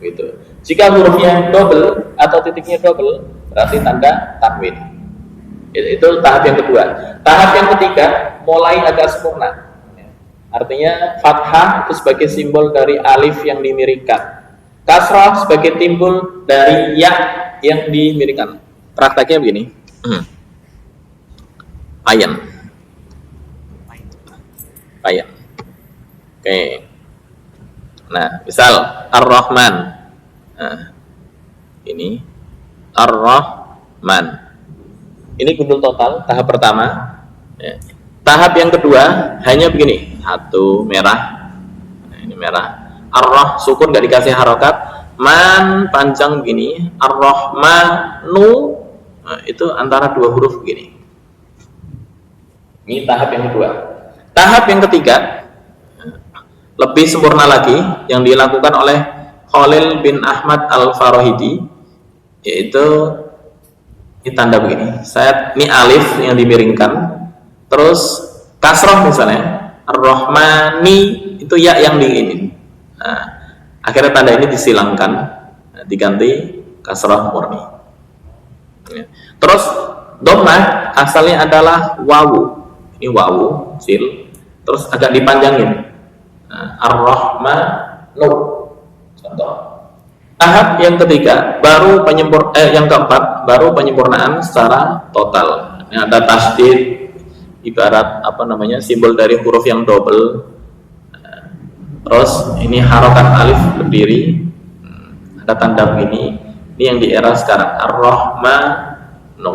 Gitu. Jika hurufnya double atau titiknya double berarti tanda tanwin. Itu tahap yang kedua. Tahap yang ketiga mulai agak sempurna. Artinya fathah itu sebagai simbol dari alif yang dimiringkan, kasrah sebagai timbul dari ya yang dimiringkan. Prakteknya begini. Ayan. Oke. Nah, misal Ar-Rahman. Nah, ini Ar-Rahman. Ini gundul total tahap pertama. Ya. Tahap yang kedua hanya begini, satu merah. Nah, ini merah. Ar-Rah sukun gak dikasih harokat. Man panjang begini. Ar-Rahmanu. Nah, itu antara dua huruf begini. Ini tahap yang kedua. Tahap yang ketiga lebih sempurna lagi yang dilakukan oleh Khalil bin Ahmad Al-Farahidi, yaitu ini tanda begini. Ini alif yang dimiringkan, terus kasroh misalnya Ar-Rahmani itu ya yang diinginin. Nah, akhirnya tanda ini disilangkan, diganti kasroh murni. Terus dhammah asalnya adalah wawu. Ini wawu sil, terus agak dipanjangin. Ar-Rahmanu. Contoh. Tahap yang ketiga baru yang keempat baru penyempurnaan secara total. Ini ada tasdid, ibarat apa namanya, simbol dari huruf yang double. Terus ini harokat alif berdiri. Ada tanda begini. Ini yang di era sekarang. Ar-Rahmanu.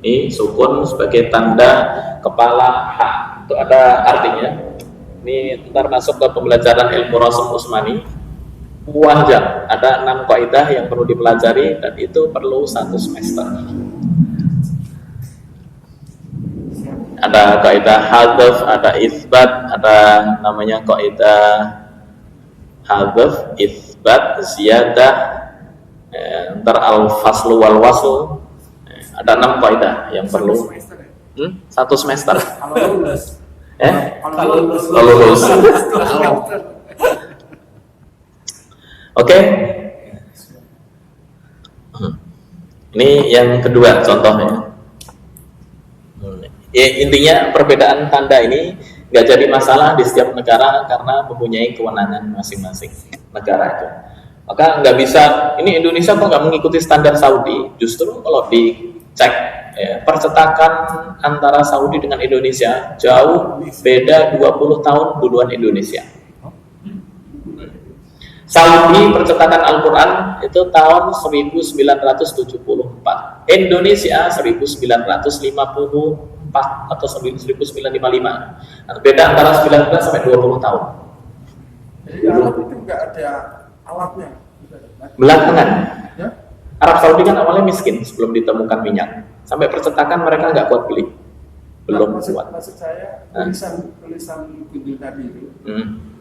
Ini sukun sebagai tanda kepala ha. Itu ada artinya. Ini ntar masuk ke pembelajaran ilmu Rasm Usmani. Panjang, ada 6 kaidah yang perlu dipelajari dan itu perlu 1 semester. Ada kaidah hadzf, ada itsbat, ada namanya kaidah hadzf, itsbat, ziyadah, ntar al-faslu wal wasl. Ada 6 kaidah yang perlu 1 semester. Kalau lulus. Kalau lulus. Oke. Ini yang kedua contohnya. Ya, intinya perbedaan tanda ini nggak jadi masalah di setiap negara karena mempunyai kewenangan masing-masing. negara itu. Maka nggak bisa, ini Indonesia kok nggak mengikuti standar Saudi. Justru kalau dicek ya, percetakan antara Saudi dengan Indonesia jauh beda 20 tahun duluan Indonesia. Saudi percetakan Al-Quran itu tahun 1974, Indonesia 1954 atau 1955. Nah, beda antara 19 sampai 20 tahun. Jadi Arab itu nggak ada alatnya. Belakangan, Ya? Arab Saudi kan awalnya miskin sebelum ditemukan minyak. Sampai percetakan mereka nggak kuat beli, belum kuat. Maksud saya tulisan Gundul tadi itu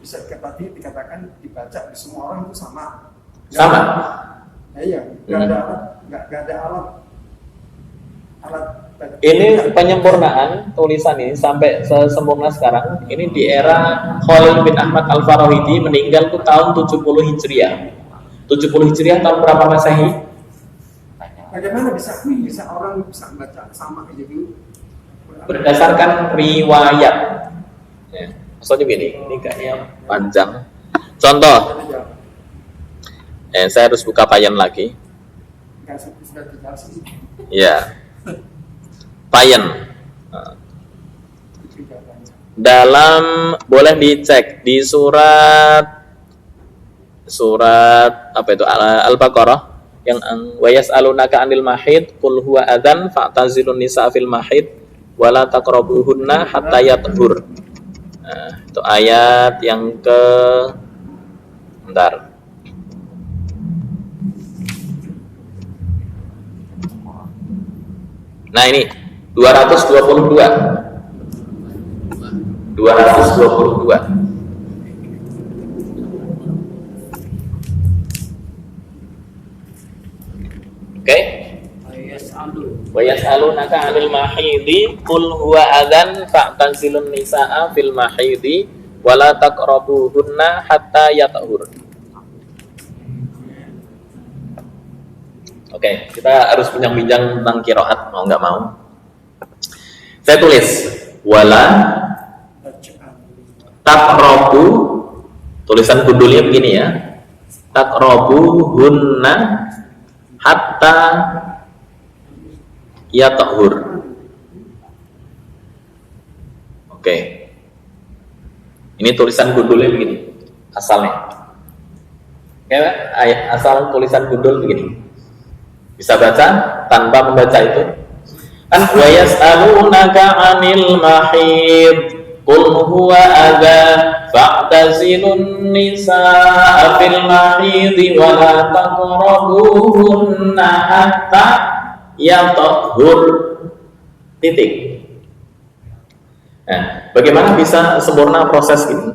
bisa dikatakan dibaca di semua orang itu sama. Sama. Iya, nggak ada alat. Ini penyempurnaan tulisan ini sampai sesempurna sekarang. Ini di era Khalil bin Ahmad Al-Farahidi, meninggal tuh tahun 70 Hijriah. 70 Hijriah tahun berapa Masehi? Bagaimana bisa orang bisa baca sama kayak gitu? Berdasarkan riwayat. Ya, maksudnya gini, ini kayaknya panjang. Contoh, saya harus buka payan lagi. Sudah dikasih. Ya, payan. Dalam boleh dicek di surat apa itu, Al-Baqarah yang wa yas'alunaka 'anil mahid qul huwa adzan fa'tazilun nisa fil mahid wala taqrabuhunna hatta yathur. Nah, itu ayat yang bentar. Nah, ini 222. Oke. Wa yas'alunaka 'anil mahidi qul huwa adzan fa'tazilun nisaa fil mahidi wala taqrabuhunna hatta yatahur. Oke, kita harus bincang-bincang tentang qiraat, mau nggak mau. Saya tulis wala taqrabu, tulisan gundulnya begini ya. Taqrabuhunna hatta yatahur. Oke. Ini tulisan gundulnya begini. Asalnya. Oke, asal tulisan gundul begini. Bisa baca tanpa membaca itu. Kan wa yas'alunaka 'anil mahid qul huwa adza fa'tazilun nisaa fil mahid wa la taqrabuhunna hatta yatahur. Titik. Nah, bagaimana bisa sempurna proses ini?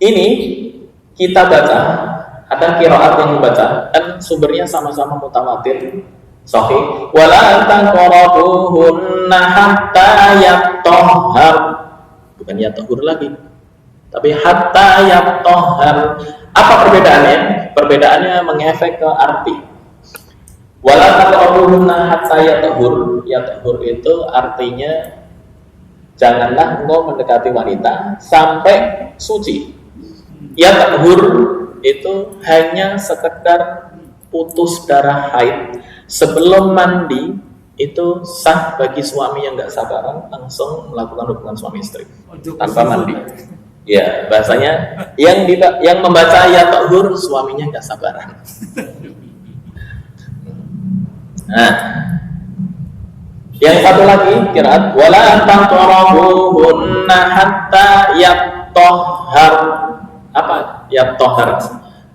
Ini kita baca, ada qiraat yang membaca dan sumbernya sama-sama mutawatir, sahih. Wala taqrabuhunna hatta yatahhar. Bukan yatahur lagi, tapi hatta yatahhar. Apa perbedaannya? Perbedaannya mengefek ke arti. Wala taqrabuhunna hatta yatahhur. Yatahhur itu artinya janganlah engkau mendekati wanita sampai suci. Yatahhur itu hanya sekedar putus darah haid sebelum mandi, itu sah bagi suami yang nggak sabaran langsung melakukan hubungan suami istri tanpa mandi. Ya, bahasanya yang membaca yatahhur suaminya nggak sabaran. Nah, yang satu lagi qiraat wala taqrabuhunna hatta yatahhar. Apa yatahhar?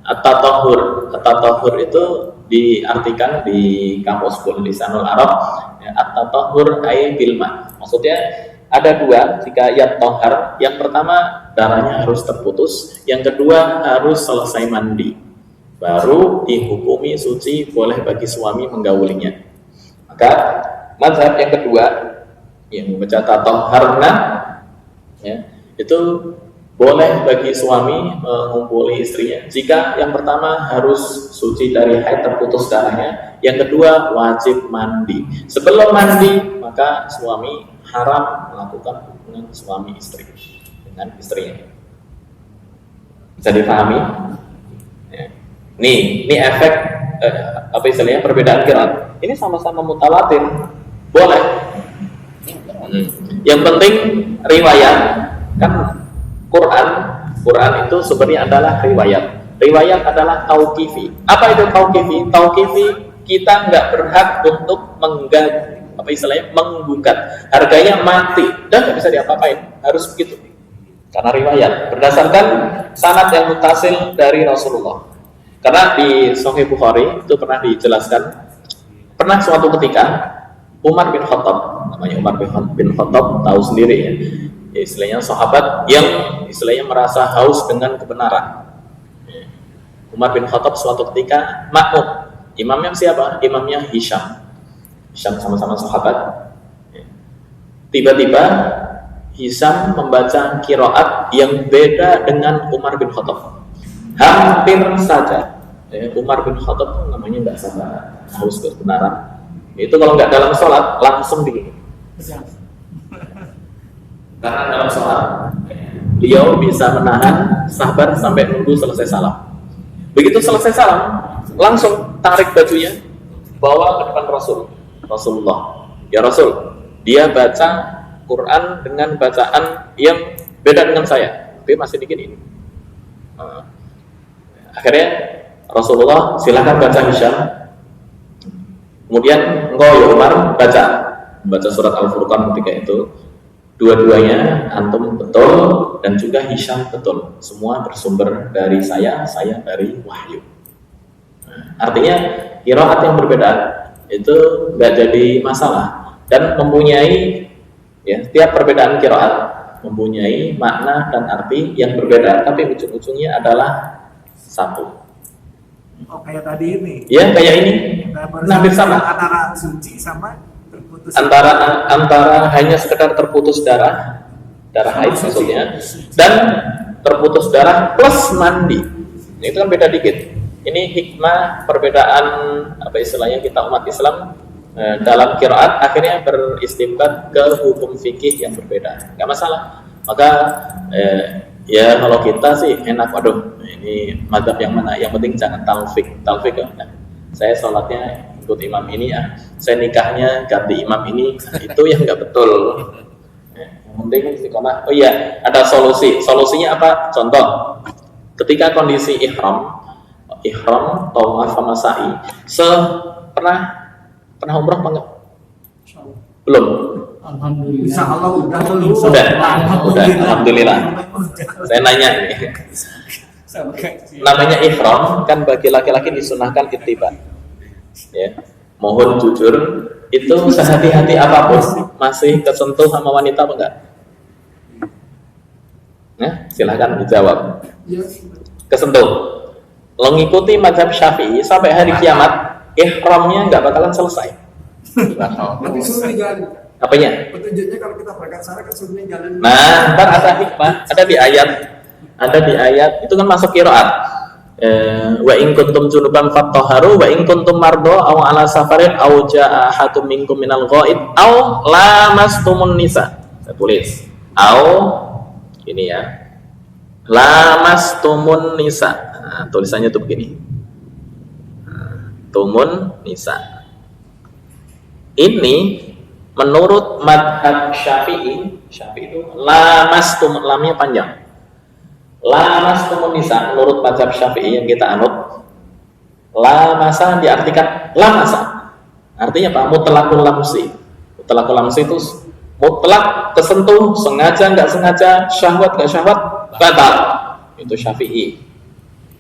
At-tatahhur. At-tatahhur itu diartikan di kamus Lisanul Arab ya, at-tatahhur ay bil ma. Maksudnya ada dua jika yatahhar. Yang pertama darahnya harus terputus, yang kedua harus selesai mandi. Baru dihukumi suci, boleh bagi suami menggaulinya. Maka mazhab yang kedua yang membaca tatahharna ya, itu boleh bagi suami mengumpuli istrinya jika yang pertama harus suci dari haid terputus darahnya, yang kedua wajib mandi. Sebelum mandi maka suami haram melakukan hubungan suami istri dengan istrinya. Bisa dipahami? Ya. Ini efek apa istilahnya perbedaan qiraat. Ini sama-sama mutawatir, boleh. Yang penting riwayat, kan Quran itu sebenarnya adalah riwayat. Riwayat adalah tauqifi. Apa itu tauqifi? Tauqifi kita nggak berhak untuk menggugat. Harganya mati dan nggak bisa diapa-apain. Harus begitu. Karena riwayat berdasarkan sanad yang muttasil dari Rasulullah. Karena di Sahih Bukhari itu pernah dijelaskan, pernah suatu ketika Umar bin Khattab, namanya Umar bin Khattab, tahu sendiri ya, istilahnya sahabat yang istilahnya merasa haus dengan kebenaran. Umar bin Khattab suatu ketika makmum. Imamnya siapa? Imamnya Hisham sama-sama sahabat. Tiba-tiba Hisham membaca qiraat yang beda dengan Umar bin Khattab. Hampir saja Umar bin Khattab namanya nggak sabar, haus kebenaran. Itu kalau nggak dalam sholat langsung karena dalam sholat beliau bisa menahan sabar sampai nunggu selesai salam. Begitu selesai salam langsung tarik bajunya bawa ke depan Rasulullah. Ya Rasul, dia baca Quran dengan bacaan yang beda dengan saya, tapi masih dikit ini. Akhirnya Rasulullah silakan baca Hisham. Kemudian engkau ya Umar baca surat Al-Furqan ketika itu. Dua-duanya antum betul dan juga Hisham betul. Semua bersumber dari saya dari wahyu. Artinya qiraat yang berbeda itu nggak jadi masalah dan mempunyai setiap perbedaan qiraat mempunyai makna dan arti yang berbeda, tapi ujung-ujungnya adalah satu. Oh, kayak tadi ini. Ya, kayak ini. Hampir sama. Antara suci sama terputus. Antara hanya sekedar terputus darah haid maksudnya, dan terputus darah plus mandi. Itu kan beda dikit. Ini hikmah perbedaan apa istilahnya kita umat Islam dalam qiraat akhirnya beristimbat ke hukum fikih yang berbeda. Enggak masalah. Maka ya kalau kita sih enak, waduh ini mazhab yang mana, yang penting jangan talfik ya. Saya sholatnya ikut imam ini ya, saya nikahnya ganti imam ini, itu yang nggak betul. Yang penting istiqomah. Oh iya, ada solusinya apa? Contoh, ketika kondisi ihram tawaf sama sa'i, pernah umrah apa enggak? Belum. Alhamdulillah. Insya Allah Udah. Alhamdulillah. Saya nanya ini. Namanya ihram kan bagi laki-laki disunahkan ittiba. Ya. Mohon jujur, itu sehati-hati apapun masih kesentuh sama wanita apa enggak? Silahkan dijawab. Kesentuh. Mengikuti mazhab Syafi'i sampai hari kiamat, ihramnya enggak bakalan selesai. Tapi suruh jalan. Apanya? Petunjuknya kalau kita berangkat sana kan suruh jalan. Nah, ntar ada hikmah, ada di ayat itu kan masuk qiraat. Wa in kuntum junuban fattahharu wa in kuntum mardo aw ala safarin aw jaa ahadum minkum minal ghaid aw lamastumun nisa. Saya tulis. Aw ini ya. Lamastumun nisa. Nah, tulisannya tuh begini. Tumun nisa. Ini menurut madhab Syafi'i itu lamastum, lamnya panjang. Lamastumun nisa menurut madhab Syafi'i yang kita anut, lamasa diartikan lamasa. Artinya apa? Mutlaqul lamsi. Mutlaqul lamsi itu mutlak kesentuh, sengaja nggak sengaja, syahwat nggak syahwat, batal. Itu Syafi'i.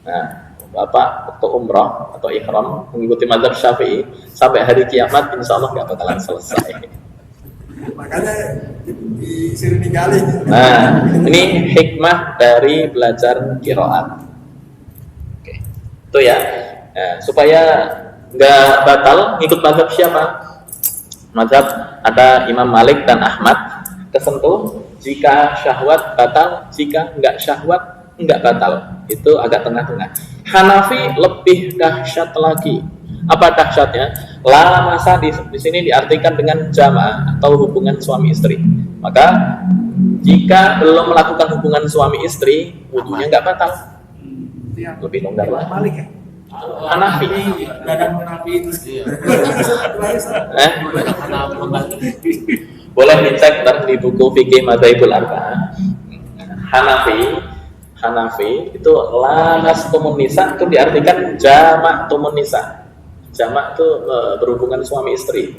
Nah, Bapak waktu umrah atau ihram mengikuti mazhab Syafi'i sampai hari kiamat insya Allah nggak bakalan selesai. Makanya disuruh ninggalin. Nah, ini hikmah dari belajar qiraat. Oke, itu ya. Nah, supaya nggak batal ngikut mazhab siapa? Mazhab ada Imam Malik dan Ahmad. Kesentuh jika syahwat batal, jika nggak syahwat nggak batal. Itu agak tengah-tengah. Hanafi lebih dahsyat lagi. Apa dahsyatnya? Lamasa di sini diartikan dengan jamaah atau hubungan suami istri. Maka jika belum melakukan hubungan suami istri, wudunya nggak batal. Itu yang Lebih longgar lah. Malik ya? Hanafi. Dadang Hanafi itu. Boleh dicek ntar di buku Fikih Madzhabul Arba'ah. Hanafi itu lanas tumun nisa itu diartikan jamak tumun nisa. Jamak itu berhubungan suami istri.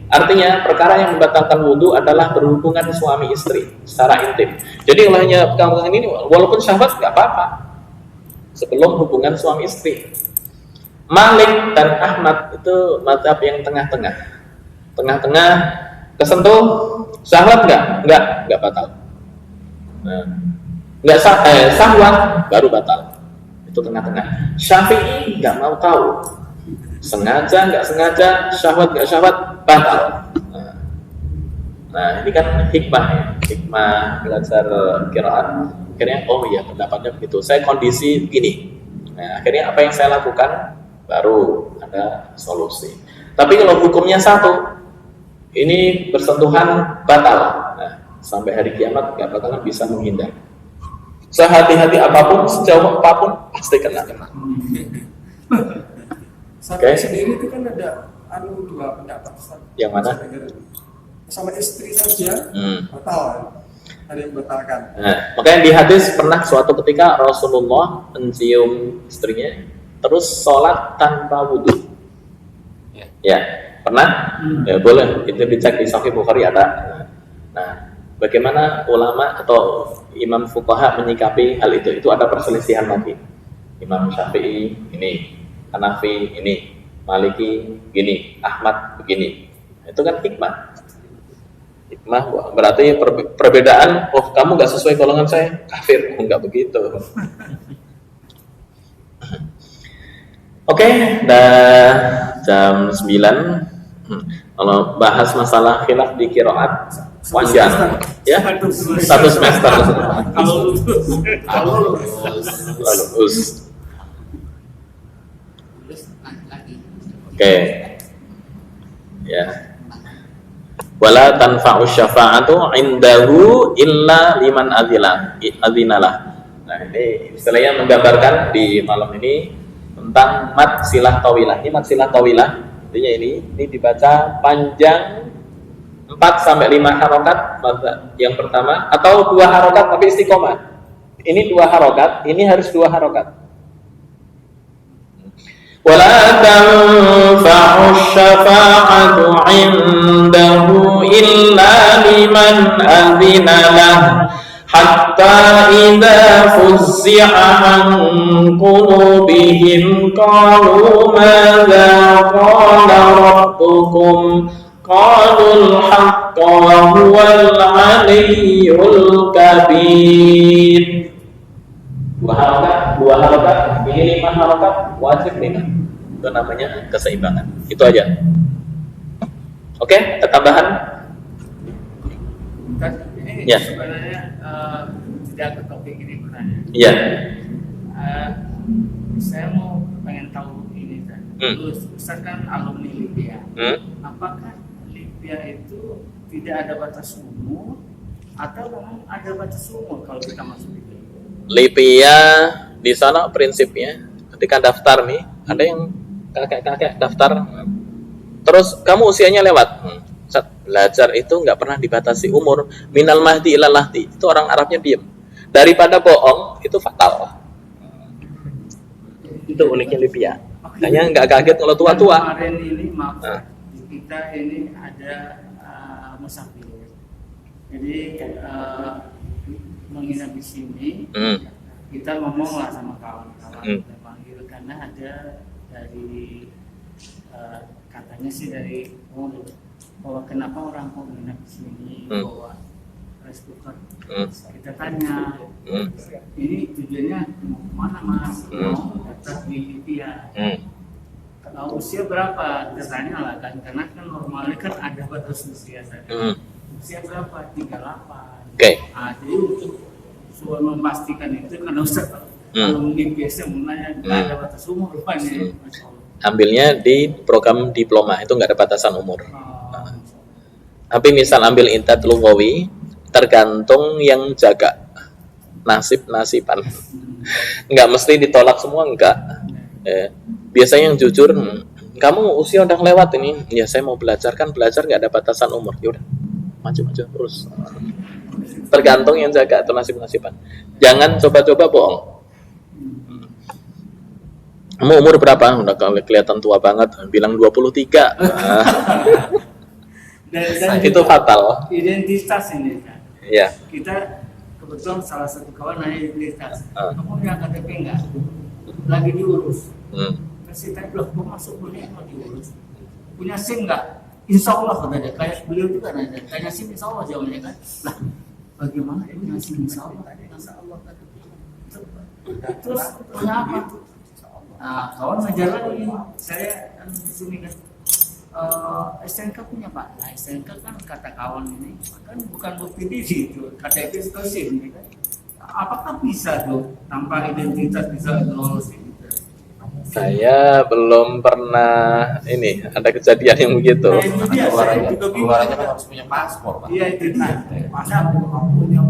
Artinya perkara yang membatalkan wudhu adalah berhubungan suami istri secara intim. Jadi olehnya pegang-pegang ini walaupun syahwat nggak apa-apa sebelum hubungan suami istri. Malik dan Ahmad itu mazhab yang tengah-tengah. Tengah-tengah kesentuh syahwat nggak batal. Nah, nggak syahwat baru batal. Itu tengah-tengah. Syafi'i nggak mau tahu. Sengaja nggak sengaja, syahwat nggak syahwat batal. Nah ini kan hikmah ya, hikmah belajar qiraat. Akhirnya oh iya pendapatnya begitu. Saya kondisi gini. Nah akhirnya apa yang saya lakukan baru ada solusi. Tapi kalau hukumnya satu, ini bersentuhan batal. Nah, sampai hari kiamat nggak bakalan bisa menghindar. Sehati-hati apapun, sejauh apapun pasti kena. Sampai sendiri itu kan ada dua pendapat. Yang mana? Sama istri saja batal. Ada yang batalkan. Nah, makanya di hadis pernah suatu ketika Rasulullah mencium istrinya, terus sholat tanpa wudhu. Ya, pernah? Ya boleh. Itu dicek di Sahih Bukhari ada. Nah, bagaimana ulama atau imam fuqaha menyikapi hal itu? Itu ada perselisihan lagi. Imam Syafi'i ini, Hanafi ini, Maliki gini, Ahmad begini. Itu kan hikmah. Hikmah berarti perbedaan. Oh kamu nggak sesuai golongan saya, kafir. Nggak begitu. Oke, dah jam 9. Kalau bahas masalah khilaf di qiraat panjang, ya satu semester. Kalau lulus. Oke, ya. Wala tanfa'u syafa'atu indahu illa liman adzinalah. Nah ini istilahnya menggambarkan di malam ini tentang mad silah tawilah. Ini mad silah tawilah, artinya ini dibaca panjang 4 sampai 5 harokat yang pertama, atau 2 harokat tapi istiqomah. Ini 2 harokat, ini harus 2 harokat. ولا تنفع الشفاعة عنده إلا لمن أذن له حتى إذا فزع عن قلوبهم قالوا ماذا قال ربكم قالوا الحق وهو العلي الكبير. 2 harokat, ini 5 harokat, wajib 5. Itu namanya keseimbangan. Itu aja. Oke, ada tambahan? Ini Ya. sebenarnya tidak ke topik ini pertanyaan. Iya. Saya mau pengen tahu ini kan. Ustaz kan alumni Libya. Apakah Libya itu tidak ada batas umur atau memang ada batas umur kalau kita masuk Libya? Libya di sana prinsipnya ketika daftar nih, ada yang kakek-kakek daftar, terus kamu usianya lewat. Belajar itu nggak pernah dibatasi umur. Minal mahdi ilal lahdi, itu orang Arabnya diem. Daripada bohong itu fatal. Itu uniknya Libya. Makanya nggak kaget kalau tua-tua. Kemarin ini maaf, di kita ini ada musafir. Jadi menginap di sini, kita ngomong lah sama kawan-kawan, kita panggil karena ada dari katanya sih dari bahwa kenapa orang mau menginap di sini, bahwa rice cooker. Kita tanya, ini tujuannya mau kemana mas? Mau datang di Libya. Kalau usia berapa? Kita tanya lah kan, karena kan normalnya kan ada batas usia tadi. Usia berapa? 38. Oke. Jadi untuk soal memastikan itu karena Ustaz alumni biasa menanya nggak ada batas umur rupanya. Ambilnya di program diploma itu nggak ada batasan umur. Tapi misal ambil intat lugawi, tergantung yang jaga nasib-nasiban. Nggak mesti ditolak semua, enggak. Biasanya yang jujur, kamu usia udah lewat ini, ya saya mau belajar, kan belajar nggak ada batasan umur, yaudah maju terus. Tergantung yang jaga, itu nasib-nasiban. Jangan coba-coba bohong. Kamu umur berapa? Udah kelihatan tua banget, bilang 23. Dan Itu fatal. identitas ini kan. Iya. Kita kebetulan salah satu kawan nanya identitas. Kamu punya KTP enggak? Lagi diurus. Kasih tahu loh, mau masuk kuliah mau diurus. Punya SIM enggak? Insya Allah kata dia. Kayak beliau juga nanya. Tanya SIM insya Allah jawabnya kan. Lah, bagaimana punya SIM insya Allah? Insya Allah. Terus punya apa? Nah, kawan ngajar lagi. Saya kan di sini kan. STNK punya Pak. Nah, STNK kan kata kawan ini kan bukan bukti diri itu, KTP itu SIM kan. Apakah bisa tuh tanpa identitas bisa lolos ini? Saya belum pernah ini ada kejadian yang begitu. Nah, itu dia, saya juga bingung. Keluarannya kan harus punya paspor, Pak. Iya itu dia. Masa punya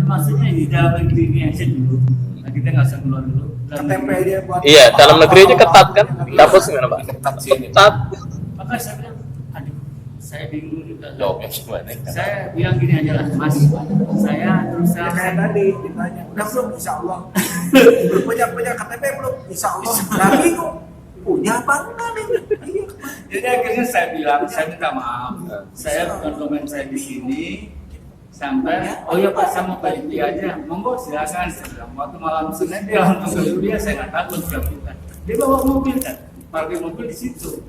Maksudnya di dalam negeri ini aja dulu. Nah, kita nggak usah keluar dulu. KTP dia buat Iya, dalam negeri aja ketat kan? Dapur gimana Pak? Ketat sih ini. Ketat. Maka saya bilang, aduh, saya bingung juga. Jawabnya gimana? Saya bilang gini aja lah, Mas. Saya terus ya, kayak tadi ditanya, udah belum? Insya Allah. punya KTP belum? Insya Allah. Lagi kok punya apa enggak nih? Iya. Jadi akhirnya saya bilang, saya minta maaf. Saya bukan komen saya di sini sampai, oh ya Pak, saya mau pergi aja. Monggo silakan. Saya bilang, waktu malam Senin dia langsung ke dia, saya nggak takut jawab. Dia bawa mobil kan, parkir mobil di situ.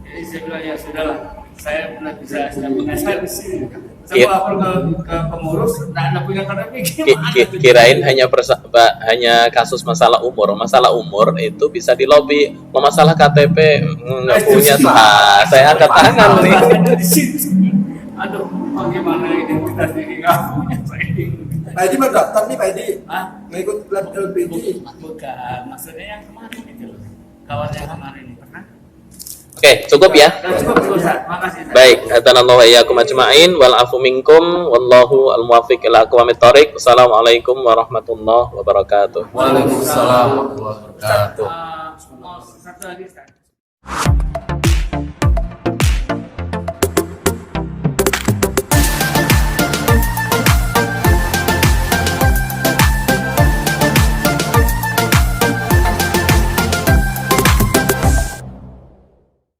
Jadi saya bilang ya sudahlah, saya benar bisa mengajar di sini. Saya lapor ke pengurus, nggak punya KTP gimana? Kirain hanya kasus masalah umur. Masalah umur itu bisa dilobi. Kalau masalah KTP nggak punya, saya angkat tangan nih. Di situ. Aduh, bagaimana identitas diri nggak punya? Pak Edi mau daftar nih Pak Edi. Hah? Ngikut LPG. Bukan, maksudnya yang kemarin itu loh. Kawan yang kemarin ini pernah. Oke, cukup ya. Cukup, Ustaz. Makasih. Ustaz. Baik, hadanallahu wa iyyakum ajma'in wal afu minkum wallahu al muwaffiq ila aqwamit thoriq. Wassalamualaikum warahmatullahi wabarakatuh. Waalaikumsalam warahmatullahi wabarakatuh. Satu lagi, Ustaz.